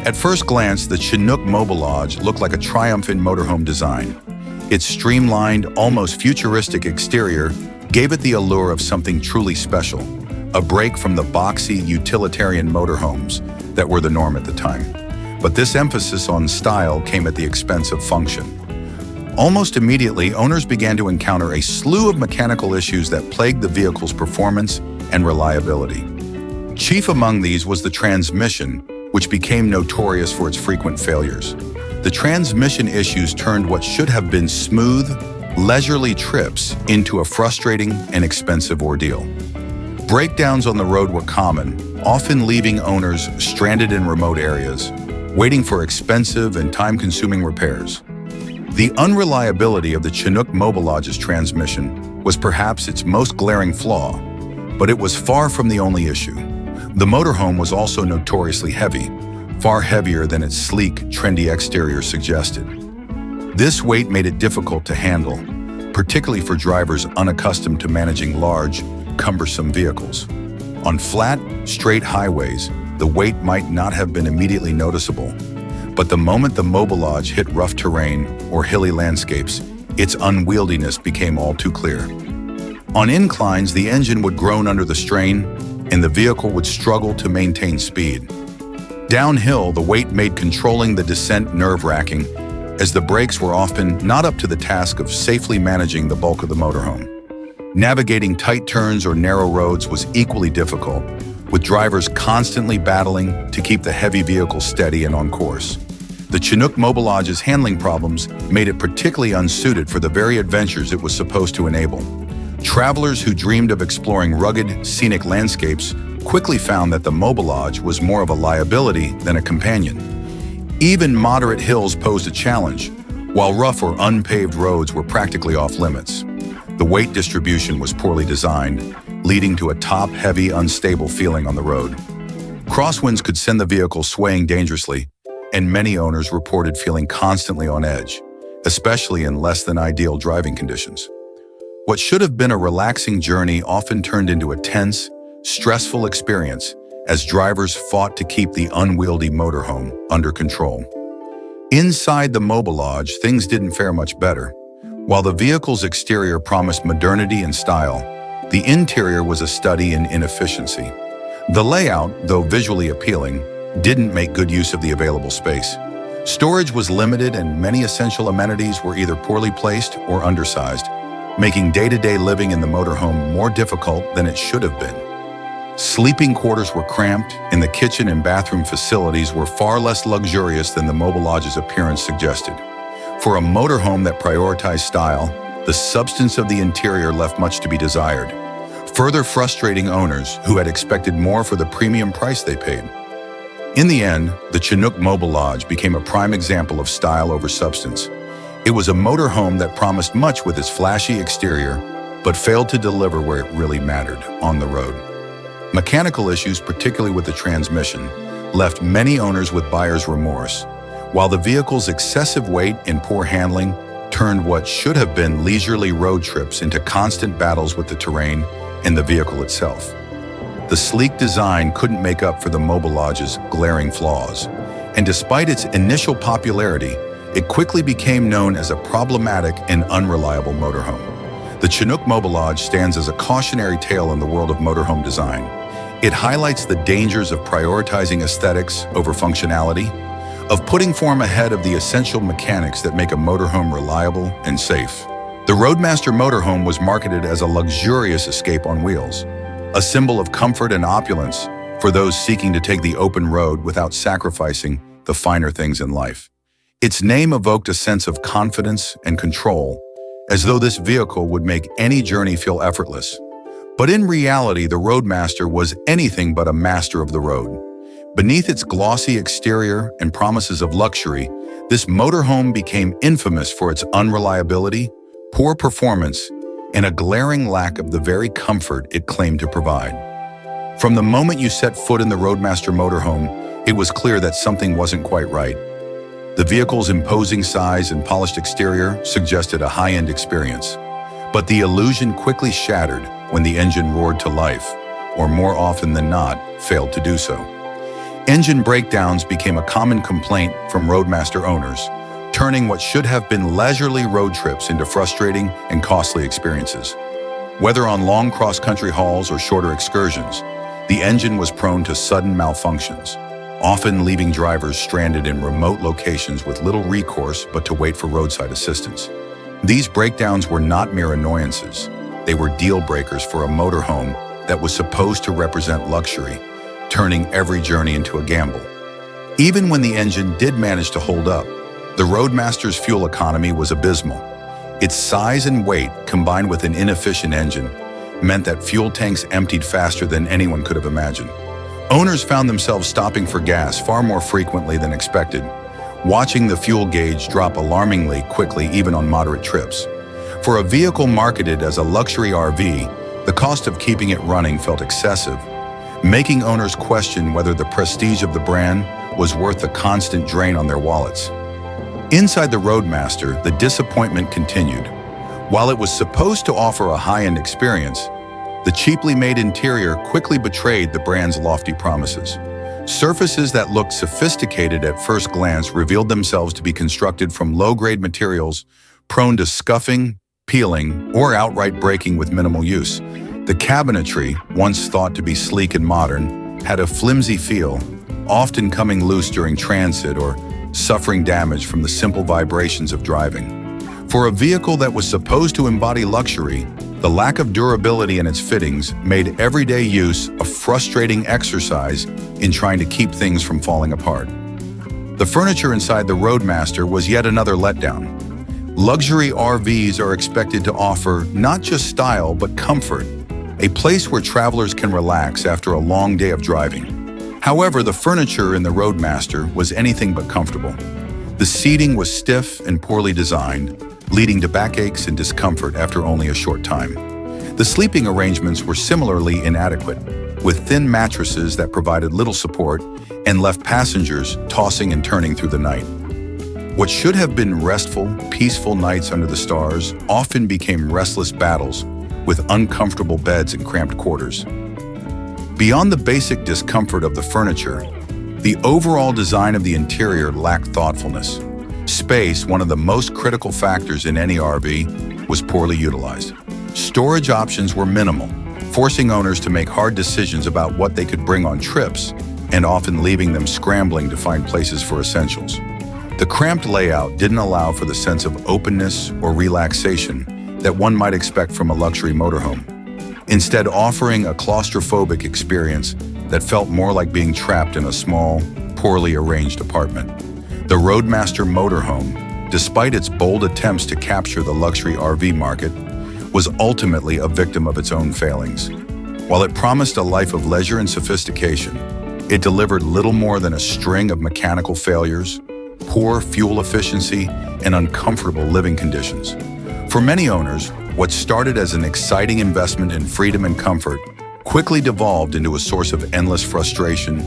At first glance, the Chinook Mobilage looked like a triumphant motorhome design. Its streamlined, almost futuristic exterior gave it the allure of something truly special, a break from the boxy, utilitarian motorhomes that were the norm at the time. But this emphasis on style came at the expense of function. Almost immediately, owners began to encounter a slew of mechanical issues that plagued the vehicle's performance and reliability. Chief among these was the transmission, which became notorious for its frequent failures. The transmission issues turned what should have been smooth, leisurely trips into a frustrating and expensive ordeal. Breakdowns on the road were common, often leaving owners stranded in remote areas, waiting for expensive and time-consuming repairs. The unreliability of the Chinook Mobilage's transmission was perhaps its most glaring flaw, but it was far from the only issue. The motorhome was also notoriously heavy, far heavier than its sleek, trendy exterior suggested. This weight made it difficult to handle, particularly for drivers unaccustomed to managing large, cumbersome vehicles. On flat, straight highways, the weight might not have been immediately noticeable, but the moment the Mobilage hit rough terrain or hilly landscapes, its unwieldiness became all too clear. On inclines, the engine would groan under the strain, and the vehicle would struggle to maintain speed. Downhill, the weight made controlling the descent nerve-wracking, as the brakes were often not up to the task of safely managing the bulk of the motorhome. Navigating tight turns or narrow roads was equally difficult, with drivers constantly battling to keep the heavy vehicle steady and on course. The Chinook Mobilage's handling problems made it particularly unsuited for the very adventures it was supposed to enable. Travelers who dreamed of exploring rugged, scenic landscapes quickly found that the Mobilage was more of a liability than a companion. Even moderate hills posed a challenge, while rough or unpaved roads were practically off-limits. The weight distribution was poorly designed, leading to a top-heavy, unstable feeling on the road. Crosswinds could send the vehicle swaying dangerously, and many owners reported feeling constantly on edge, especially in less-than-ideal driving conditions. What should have been a relaxing journey often turned into a tense, stressful experience as drivers fought to keep the unwieldy motorhome under control. Inside the Mobilage, things didn't fare much better. While the vehicle's exterior promised modernity and style, the interior was a study in inefficiency. The layout, though visually appealing, didn't make good use of the available space. Storage was limited and many essential amenities were either poorly placed or undersized, making day-to-day living in the motorhome more difficult than it should have been. Sleeping quarters were cramped, and the kitchen and bathroom facilities were far less luxurious than the Mobilage's appearance suggested. For a motorhome that prioritized style, the substance of the interior left much to be desired, further frustrating owners who had expected more for the premium price they paid. In the end, the Chinook Mobilage became a prime example of style over substance. It was a motorhome that promised much with its flashy exterior, but failed to deliver where it really mattered, on the road. Mechanical issues, particularly with the transmission, left many owners with buyer's remorse, while the vehicle's excessive weight and poor handling turned what should have been leisurely road trips into constant battles with the terrain and the vehicle itself. The sleek design couldn't make up for the Mobilage's glaring flaws, and despite its initial popularity, it quickly became known as a problematic and unreliable motorhome. The Chinook Mobilage stands as a cautionary tale in the world of motorhome design. It highlights the dangers of prioritizing aesthetics over functionality, of putting form ahead of the essential mechanics that make a motorhome reliable and safe. The Roadmaster motorhome was marketed as a luxurious escape on wheels, a symbol of comfort and opulence for those seeking to take the open road without sacrificing the finer things in life. Its name evoked a sense of confidence and control, as though this vehicle would make any journey feel effortless. But in reality, the Roadmaster was anything but a master of the road. Beneath its glossy exterior and promises of luxury, this motorhome became infamous for its unreliability, poor performance, and a glaring lack of the very comfort it claimed to provide. From the moment you set foot in the Roadmaster motorhome, it was clear that something wasn't quite right. The vehicle's imposing size and polished exterior suggested a high-end experience, but the illusion quickly shattered when the engine roared to life, or more often than not, failed to do so. Engine breakdowns became a common complaint from Roadmaster owners, turning what should have been leisurely road trips into frustrating and costly experiences. Whether on long cross-country hauls or shorter excursions, the engine was prone to sudden malfunctions, often leaving drivers stranded in remote locations with little recourse but to wait for roadside assistance. These breakdowns were not mere annoyances. They were deal breakers for a motorhome that was supposed to represent luxury, turning every journey into a gamble. Even when the engine did manage to hold up, the Roadmaster's fuel economy was abysmal. Its size and weight, combined with an inefficient engine, meant that fuel tanks emptied faster than anyone could have imagined. Owners found themselves stopping for gas far more frequently than expected, watching the fuel gauge drop alarmingly quickly even on moderate trips. For a vehicle marketed as a luxury RV, the cost of keeping it running felt excessive, making owners question whether the prestige of the brand was worth the constant drain on their wallets. Inside the Roadmaster, the disappointment continued. While it was supposed to offer a high-end experience, the cheaply made interior quickly betrayed the brand's lofty promises. Surfaces that looked sophisticated at first glance revealed themselves to be constructed from low-grade materials prone to scuffing, peeling, or outright breaking with minimal use. The cabinetry, once thought to be sleek and modern, had a flimsy feel, often coming loose during transit or suffering damage from the simple vibrations of driving. For a vehicle that was supposed to embody luxury, the lack of durability in its fittings made everyday use a frustrating exercise in trying to keep things from falling apart. The furniture inside the Roadmaster was yet another letdown. Luxury RVs are expected to offer not just style but comfort, a place where travelers can relax after a long day of driving. However, the furniture in the Roadmaster was anything but comfortable. The seating was stiff and poorly designed, leading to backaches and discomfort after only a short time. The sleeping arrangements were similarly inadequate, with thin mattresses that provided little support and left passengers tossing and turning through the night. What should have been restful, peaceful nights under the stars often became restless battles with uncomfortable beds and cramped quarters. Beyond the basic discomfort of the furniture, the overall design of the interior lacked thoughtfulness. Space, one of the most critical factors in any RV, was poorly utilized. Storage options were minimal, forcing owners to make hard decisions about what they could bring on trips and often leaving them scrambling to find places for essentials. The cramped layout didn't allow for the sense of openness or relaxation that one might expect from a luxury motorhome, instead offering a claustrophobic experience that felt more like being trapped in a small, poorly arranged apartment. The Roadmaster motorhome, despite its bold attempts to capture the luxury RV market, was ultimately a victim of its own failings. While it promised a life of leisure and sophistication, it delivered little more than a string of mechanical failures, poor fuel efficiency, and uncomfortable living conditions. For many owners, what started as an exciting investment in freedom and comfort quickly devolved into a source of endless frustration,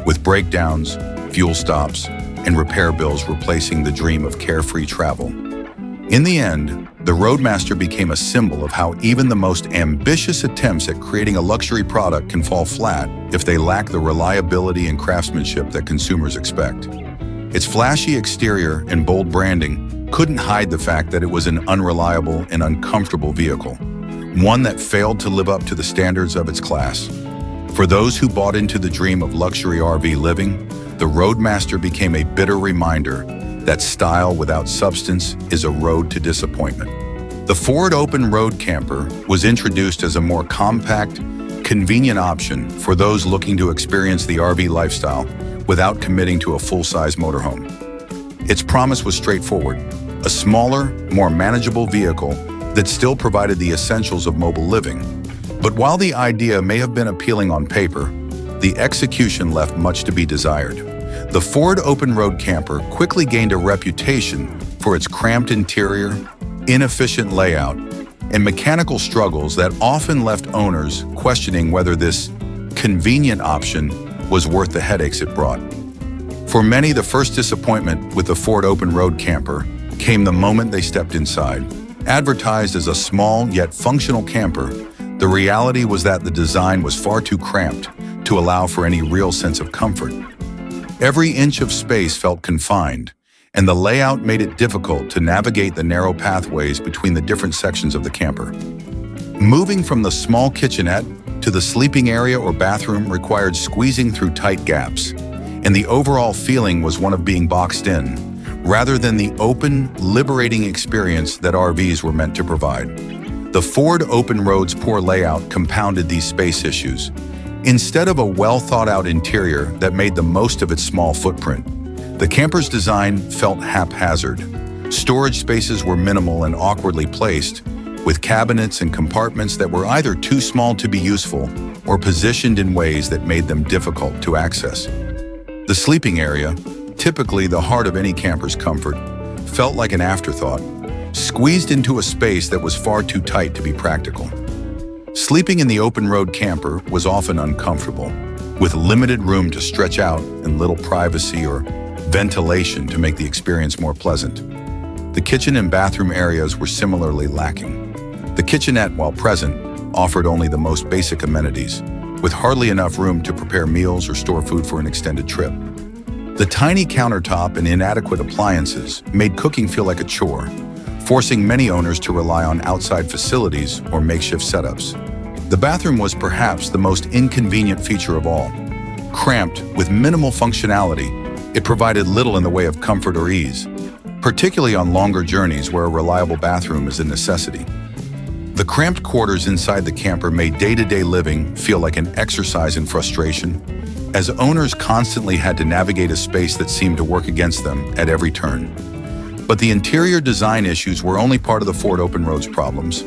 with breakdowns, fuel stops, and repair bills replacing the dream of carefree travel. In the end, the Roadmaster became a symbol of how even the most ambitious attempts at creating a luxury product can fall flat if they lack the reliability and craftsmanship that consumers expect. Its flashy exterior and bold branding couldn't hide the fact that it was an unreliable and uncomfortable vehicle, one that failed to live up to the standards of its class. For those who bought into the dream of luxury RV living, the Roadmaster became a bitter reminder that style without substance is a road to disappointment. The Ford Open Road Camper was introduced as a more compact, convenient option for those looking to experience the RV lifestyle without committing to a full-size motorhome. Its promise was straightforward: a smaller, more manageable vehicle that still provided the essentials of mobile living. But while the idea may have been appealing on paper, the execution left much to be desired. The Ford Open Road Camper quickly gained a reputation for its cramped interior, inefficient layout, and mechanical struggles that often left owners questioning whether this convenient option was worth the headaches it brought. For many, the first disappointment with the Ford Open Road Camper came the moment they stepped inside. Advertised as a small yet functional camper, the reality was that the design was far too cramped to allow for any real sense of comfort. Every inch of space felt confined, and the layout made it difficult to navigate the narrow pathways between the different sections of the camper. Moving from the small kitchenette to the sleeping area or bathroom required squeezing through tight gaps, and the overall feeling was one of being boxed in, rather than the open, liberating experience that RVs were meant to provide. The Ford Open Road's poor layout compounded these space issues, Instead of a well-thought-out interior that made the most of its small footprint, the camper's design felt haphazard. Storage spaces were minimal and awkwardly placed, with cabinets and compartments that were either too small to be useful or positioned in ways that made them difficult to access. The sleeping area, typically the heart of any camper's comfort, felt like an afterthought, squeezed into a space that was far too tight to be practical. Sleeping in the open-road camper was often uncomfortable, with limited room to stretch out and little privacy or ventilation to make the experience more pleasant. The kitchen and bathroom areas were similarly lacking. The kitchenette, while present, offered only the most basic amenities, with hardly enough room to prepare meals or store food for an extended trip. The tiny countertop and inadequate appliances made cooking feel like a chore, forcing many owners to rely on outside facilities or makeshift setups. The bathroom was perhaps the most inconvenient feature of all. Cramped, with minimal functionality, it provided little in the way of comfort or ease, particularly on longer journeys where a reliable bathroom is a necessity. The cramped quarters inside the camper made day-to-day living feel like an exercise in frustration, as owners constantly had to navigate a space that seemed to work against them at every turn. But the interior design issues were only part of the Ford Open Road's problems.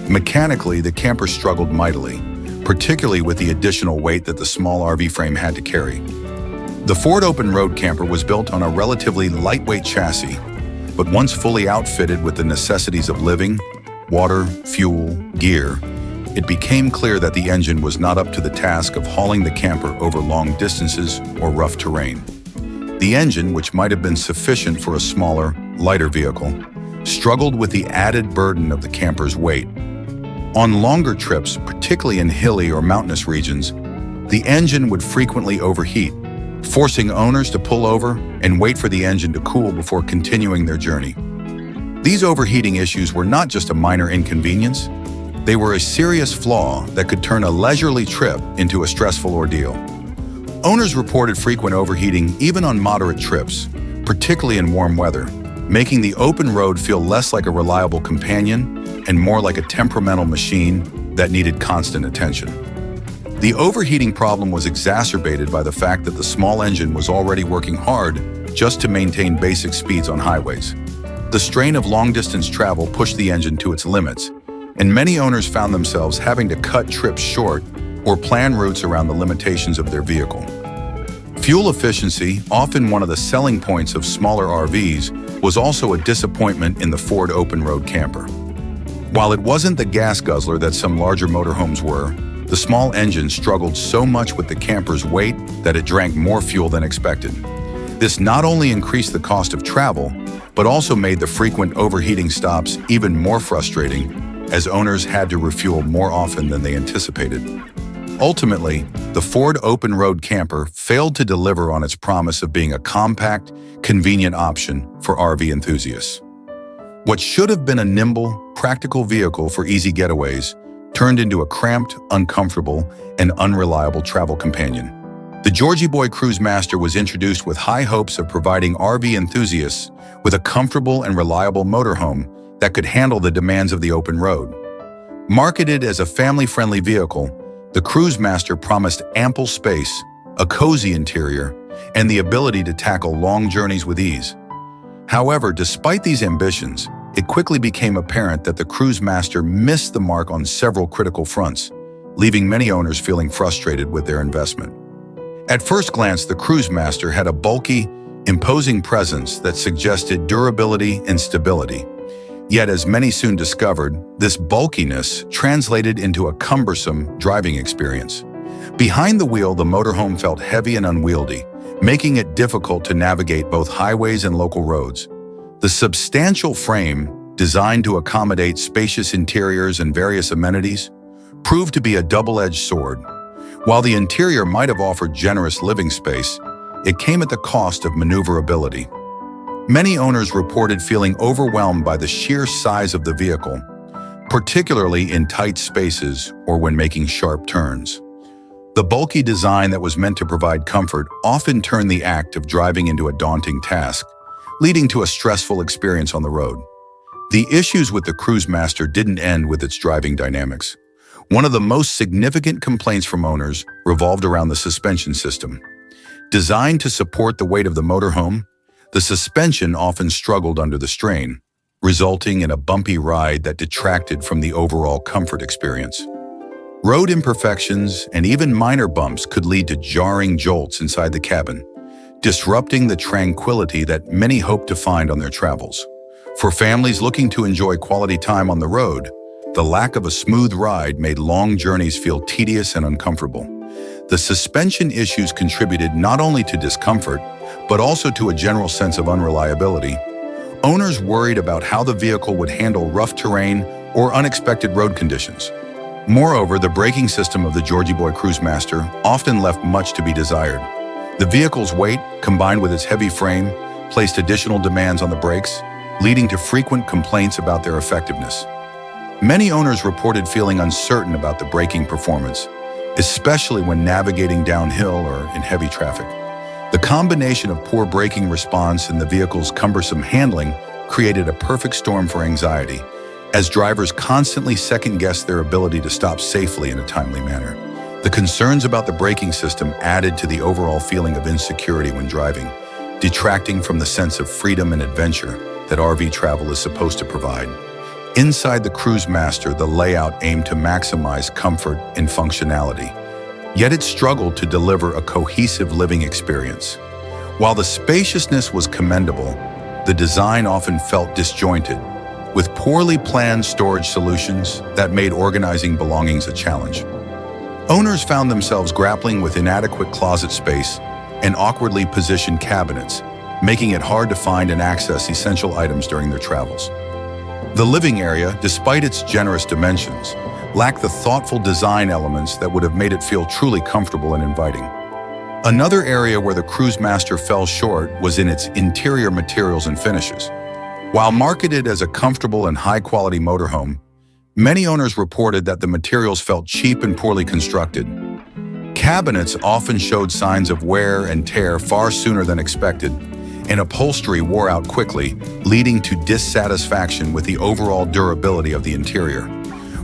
Mechanically, the camper struggled mightily, particularly with the additional weight that the small RV frame had to carry. The Ford Open Road camper was built on a relatively lightweight chassis, but once fully outfitted with the necessities of living, water, fuel, gear, it became clear that the engine was not up to the task of hauling the camper over long distances or rough terrain. The engine, which might have been sufficient for a smaller, lighter vehicle, struggled with the added burden of the camper's weight. On longer trips, particularly in hilly or mountainous regions, the engine would frequently overheat, forcing owners to pull over and wait for the engine to cool before continuing their journey. These overheating issues were not just a minor inconvenience, they were a serious flaw that could turn a leisurely trip into a stressful ordeal. Owners reported frequent overheating even on moderate trips, particularly in warm weather, making the open road feel less like a reliable companion and more like a temperamental machine that needed constant attention. The overheating problem was exacerbated by the fact that the small engine was already working hard just to maintain basic speeds on highways. The strain of long-distance travel pushed the engine to its limits, and many owners found themselves having to cut trips short or plan routes around the limitations of their vehicle. Fuel efficiency, often one of the selling points of smaller RVs, was also a disappointment in the Ford Open Road camper. While it wasn't the gas guzzler that some larger motorhomes were, the small engine struggled so much with the camper's weight that it drank more fuel than expected. This not only increased the cost of travel, but also made the frequent overheating stops even more frustrating, as owners had to refuel more often than they anticipated. Ultimately, the Ford Open Road camper failed to deliver on its promise of being a compact, convenient option for RV enthusiasts. What should have been a nimble, practical vehicle for easy getaways turned into a cramped, uncomfortable, and unreliable travel companion. The Georgie Boy Cruise Master was introduced with high hopes of providing RV enthusiasts with a comfortable and reliable motorhome that could handle the demands of the open road. Marketed as a family-friendly vehicle, the Cruise Master promised ample space, a cozy interior, and the ability to tackle long journeys with ease. However, despite these ambitions, it quickly became apparent that the Cruise Master missed the mark on several critical fronts, leaving many owners feeling frustrated with their investment. At first glance, the Cruise Master had a bulky, imposing presence that suggested durability and stability. Yet, as many soon discovered, this bulkiness translated into a cumbersome driving experience. Behind the wheel, the motorhome felt heavy and unwieldy, making it difficult to navigate both highways and local roads. The substantial frame, designed to accommodate spacious interiors and various amenities, proved to be a double-edged sword. While the interior might have offered generous living space, it came at the cost of maneuverability. Many owners reported feeling overwhelmed by the sheer size of the vehicle, particularly in tight spaces or when making sharp turns. The bulky design that was meant to provide comfort often turned the act of driving into a daunting task, leading to a stressful experience on the road. The issues with the Cruise Master didn't end with its driving dynamics. One of the most significant complaints from owners revolved around the suspension system. Designed to support the weight of the motorhome, the suspension often struggled under the strain, resulting in a bumpy ride that detracted from the overall comfort experience. Road imperfections and even minor bumps could lead to jarring jolts inside the cabin, disrupting the tranquility that many hope to find on their travels. For families looking to enjoy quality time on the road, the lack of a smooth ride made long journeys feel tedious and uncomfortable. The suspension issues contributed not only to discomfort, but also to a general sense of unreliability. Owners worried about how the vehicle would handle rough terrain or unexpected road conditions. Moreover, the braking system of the Georgie Boy Cruisemaster often left much to be desired. The vehicle's weight, combined with its heavy frame, placed additional demands on the brakes, leading to frequent complaints about their effectiveness. Many owners reported feeling uncertain about the braking performance, especially when navigating downhill or in heavy traffic. The combination of poor braking response and the vehicle's cumbersome handling created a perfect storm for anxiety, as drivers constantly second-guessed their ability to stop safely in a timely manner. The concerns about the braking system added to the overall feeling of insecurity when driving, detracting from the sense of freedom and adventure that RV travel is supposed to provide. Inside the Cruisemaster, the layout aimed to maximize comfort and functionality, yet it struggled to deliver a cohesive living experience. While the spaciousness was commendable, the design often felt disjointed, with poorly planned storage solutions that made organizing belongings a challenge. Owners found themselves grappling with inadequate closet space and awkwardly positioned cabinets, making it hard to find and access essential items during their travels. The living area, despite its generous dimensions, lacked the thoughtful design elements that would have made it feel truly comfortable and inviting. Another area where the Cruisemaster fell short was in its interior materials and finishes. While marketed as a comfortable and high-quality motorhome, many owners reported that the materials felt cheap and poorly constructed. Cabinets often showed signs of wear and tear far sooner than expected, and upholstery wore out quickly, leading to dissatisfaction with the overall durability of the interior.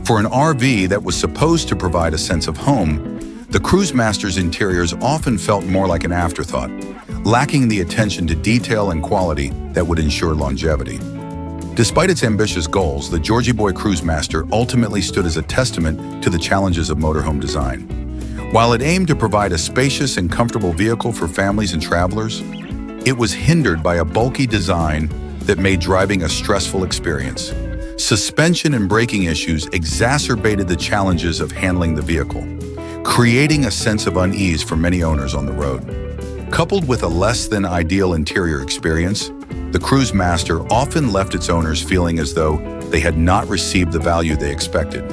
For an RV that was supposed to provide a sense of home, the Cruisemaster's interiors often felt more like an afterthought, lacking the attention to detail and quality that would ensure longevity. Despite its ambitious goals, the Georgie Boy Cruisemaster ultimately stood as a testament to the challenges of motorhome design. While it aimed to provide a spacious and comfortable vehicle for families and travelers, it was hindered by a bulky design that made driving a stressful experience. Suspension and braking issues exacerbated the challenges of handling the vehicle, creating a sense of unease for many owners on the road. Coupled with a less than ideal interior experience, the Cruisemaster often left its owners feeling as though they had not received the value they expected.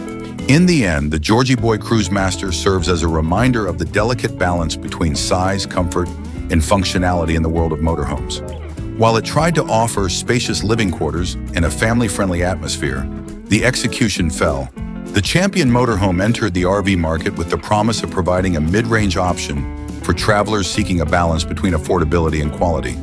In the end, the Georgie Boy Cruisemaster serves as a reminder of the delicate balance between size, comfort, and functionality in the world of motorhomes. While it tried to offer spacious living quarters and a family-friendly atmosphere, the execution fell. The Champion motorhome entered the RV market with the promise of providing a mid-range option for travelers seeking a balance between affordability and quality.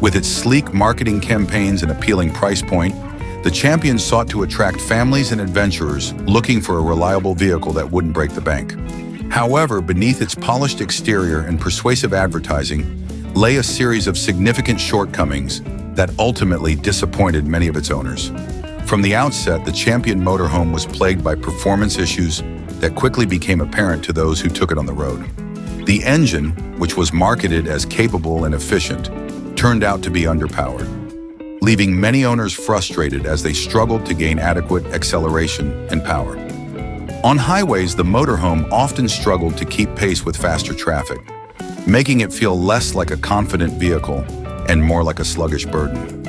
With its sleek marketing campaigns and appealing price point, the Champion sought to attract families and adventurers looking for a reliable vehicle that wouldn't break the bank. However, beneath its polished exterior and persuasive advertising lay a series of significant shortcomings that ultimately disappointed many of its owners. From the outset, the Champion motorhome was plagued by performance issues that quickly became apparent to those who took it on the road. The engine, which was marketed as capable and efficient, turned out to be underpowered, leaving many owners frustrated as they struggled to gain adequate acceleration and power. On highways, the motorhome often struggled to keep pace with faster traffic, making it feel less like a confident vehicle and more like a sluggish burden.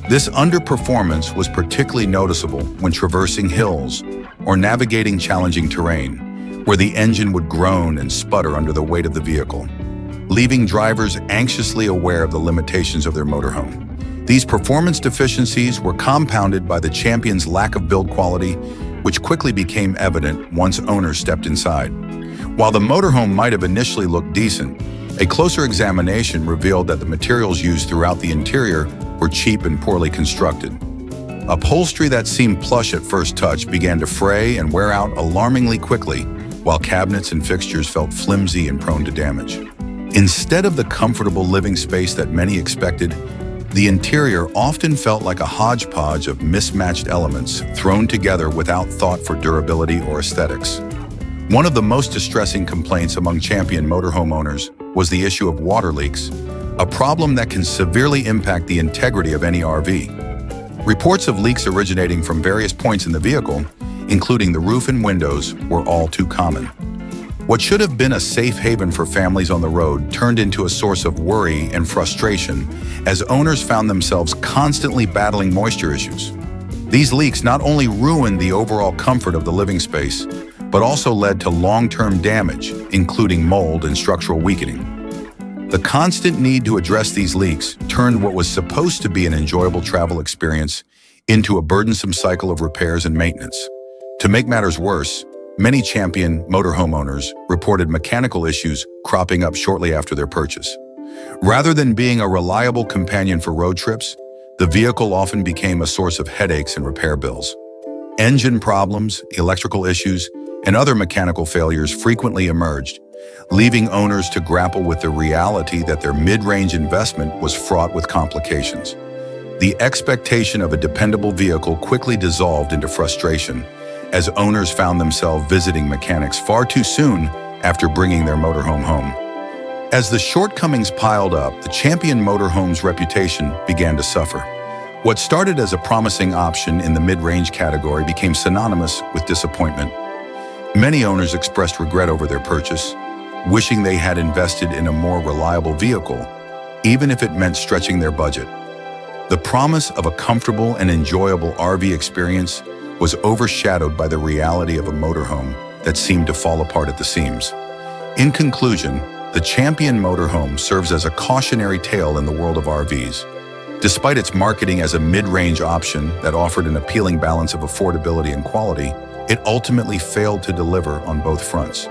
This underperformance was particularly noticeable when traversing hills or navigating challenging terrain, where the engine would groan and sputter under the weight of the vehicle, leaving drivers anxiously aware of the limitations of their motorhome. These performance deficiencies were compounded by the Champion's lack of build quality, which quickly became evident once owners stepped inside. While the motorhome might have initially looked decent, a closer examination revealed that the materials used throughout the interior were cheap and poorly constructed. Upholstery that seemed plush at first touch began to fray and wear out alarmingly quickly, while cabinets and fixtures felt flimsy and prone to damage. Instead of the comfortable living space that many expected, the interior often felt like a hodgepodge of mismatched elements thrown together without thought for durability or aesthetics. One of the most distressing complaints among Champion motorhome owners was the issue of water leaks, a problem that can severely impact the integrity of any RV. Reports of leaks originating from various points in the vehicle, including the roof and windows, were all too common. What should have been a safe haven for families on the road turned into a source of worry and frustration as owners found themselves constantly battling moisture issues. These leaks not only ruined the overall comfort of the living space, but also led to long-term damage, including mold and structural weakening. The constant need to address these leaks turned what was supposed to be an enjoyable travel experience into a burdensome cycle of repairs and maintenance. To make matters worse, many Champion motorhome owners reported mechanical issues cropping up shortly after their purchase. Rather than being a reliable companion for road trips, the vehicle often became a source of headaches and repair bills. Engine problems, electrical issues, and other mechanical failures frequently emerged, leaving owners to grapple with the reality that their mid-range investment was fraught with complications. The expectation of a dependable vehicle quickly dissolved into frustration as owners found themselves visiting mechanics far too soon after bringing their motorhome home. As the shortcomings piled up, the Champion motorhome's reputation began to suffer. What started as a promising option in the mid-range category became synonymous with disappointment. Many owners expressed regret over their purchase, wishing they had invested in a more reliable vehicle, even if it meant stretching their budget. The promise of a comfortable and enjoyable RV experience was overshadowed by the reality of a motorhome that seemed to fall apart at the seams. In conclusion, the Champion motorhome serves as a cautionary tale in the world of RVs. Despite its marketing as a mid-range option that offered an appealing balance of affordability and quality, it ultimately failed to deliver on both fronts.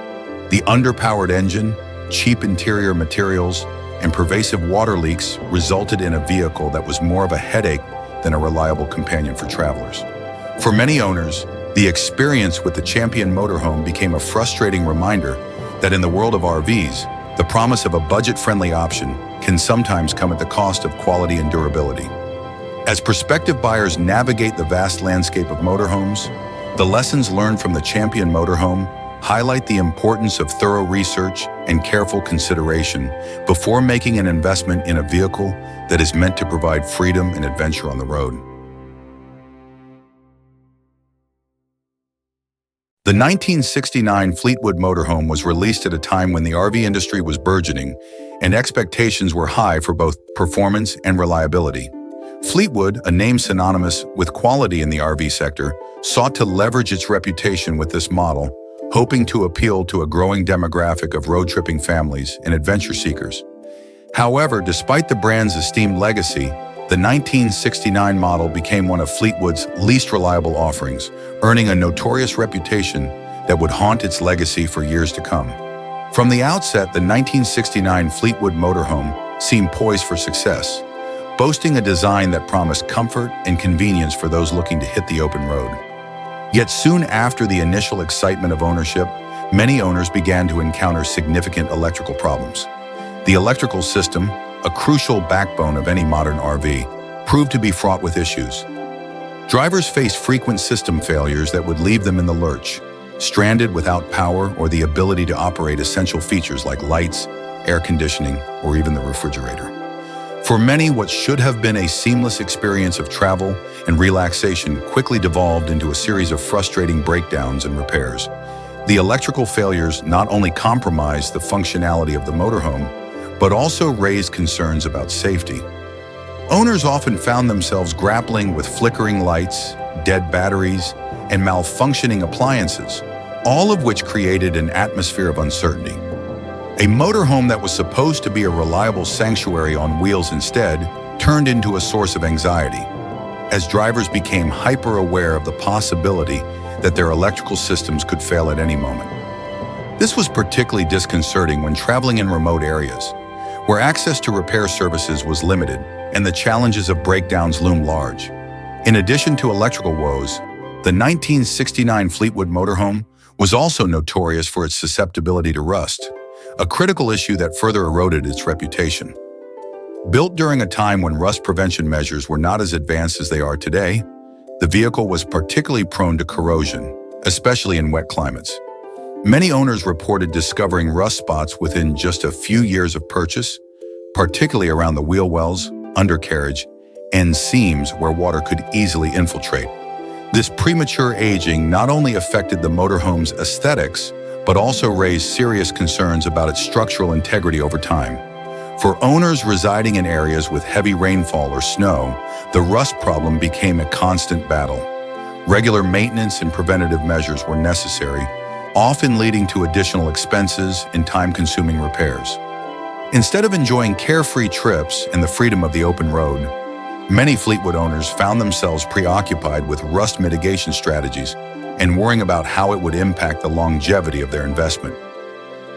The underpowered engine, cheap interior materials, and pervasive water leaks resulted in a vehicle that was more of a headache than a reliable companion for travelers. For many owners, the experience with the Champion motorhome became a frustrating reminder that in the world of RVs, the promise of a budget-friendly option can sometimes come at the cost of quality and durability. As prospective buyers navigate the vast landscape of motorhomes, the lessons learned from the Champion motorhome highlight the importance of thorough research and careful consideration before making an investment in a vehicle that is meant to provide freedom and adventure on the road. The 1969 Fleetwood motorhome was released at a time when the RV industry was burgeoning and expectations were high for both performance and reliability. Fleetwood, a name synonymous with quality in the RV sector, sought to leverage its reputation with this model, hoping to appeal to a growing demographic of road-tripping families and adventure seekers. However, despite the brand's esteemed legacy, the 1969 model became one of Fleetwood's least reliable offerings, earning a notorious reputation that would haunt its legacy for years to come. From the outset, the 1969 Fleetwood motorhome seemed poised for success, boasting a design that promised comfort and convenience for those looking to hit the open road. Yet soon after the initial excitement of ownership, many owners began to encounter significant electrical problems. The electrical system, a crucial backbone of any modern RV, proved to be fraught with issues. Drivers faced frequent system failures that would leave them in the lurch, stranded without power or the ability to operate essential features like lights, air conditioning, or even the refrigerator. For many, what should have been a seamless experience of travel and relaxation quickly devolved into a series of frustrating breakdowns and repairs. The electrical failures not only compromised the functionality of the motorhome, but also raised concerns about safety. Owners often found themselves grappling with flickering lights, dead batteries, and malfunctioning appliances, all of which created an atmosphere of uncertainty. A motorhome that was supposed to be a reliable sanctuary on wheels instead turned into a source of anxiety, as drivers became hyper-aware of the possibility that their electrical systems could fail at any moment. This was particularly disconcerting when traveling in remote areas, where access to repair services was limited and the challenges of breakdowns loomed large. In addition to electrical woes, the 1969 Fleetwood motorhome was also notorious for its susceptibility to rust, a critical issue that further eroded its reputation. Built during a time when rust prevention measures were not as advanced as they are today, the vehicle was particularly prone to corrosion, especially in wet climates. Many owners reported discovering rust spots within just a few years of purchase, particularly around the wheel wells, undercarriage, and seams where water could easily infiltrate. This premature aging not only affected the motorhome's aesthetics, but also raised serious concerns about its structural integrity over time. For owners residing in areas with heavy rainfall or snow, the rust problem became a constant battle. Regular maintenance and preventative measures were necessary, often leading to additional expenses and time-consuming repairs. Instead of enjoying carefree trips and the freedom of the open road, many Fleetwood owners found themselves preoccupied with rust mitigation strategies and worrying about how it would impact the longevity of their investment.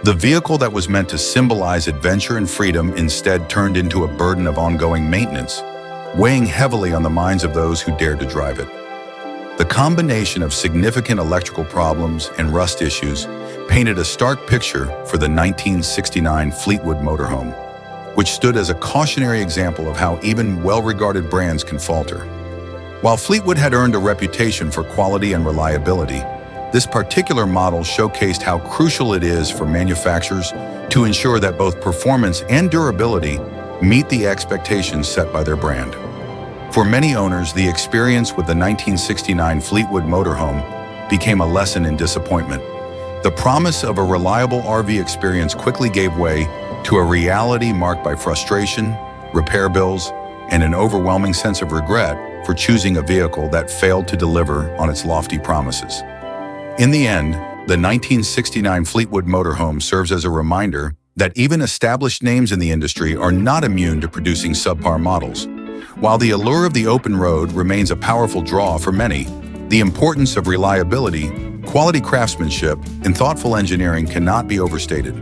The vehicle that was meant to symbolize adventure and freedom instead turned into a burden of ongoing maintenance, weighing heavily on the minds of those who dared to drive it. The combination of significant electrical problems and rust issues painted a stark picture for the 1969 Fleetwood motorhome, which stood as a cautionary example of how even well-regarded brands can falter. While Fleetwood had earned a reputation for quality and reliability, this particular model showcased how crucial it is for manufacturers to ensure that both performance and durability meet the expectations set by their brand. For many owners, the experience with the 1969 Fleetwood motorhome became a lesson in disappointment. The promise of a reliable RV experience quickly gave way to a reality marked by frustration, repair bills, and an overwhelming sense of regret for choosing a vehicle that failed to deliver on its lofty promises. In the end, the 1969 Fleetwood motorhome serves as a reminder that even established names in the industry are not immune to producing subpar models. While the allure of the open road remains a powerful draw for many, the importance of reliability, quality craftsmanship, and thoughtful engineering cannot be overstated.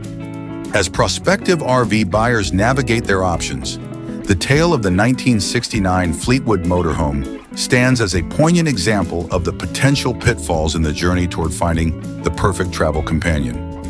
As prospective RV buyers navigate their options, the tale of the 1969 Fleetwood motorhome stands as a poignant example of the potential pitfalls in the journey toward finding the perfect travel companion.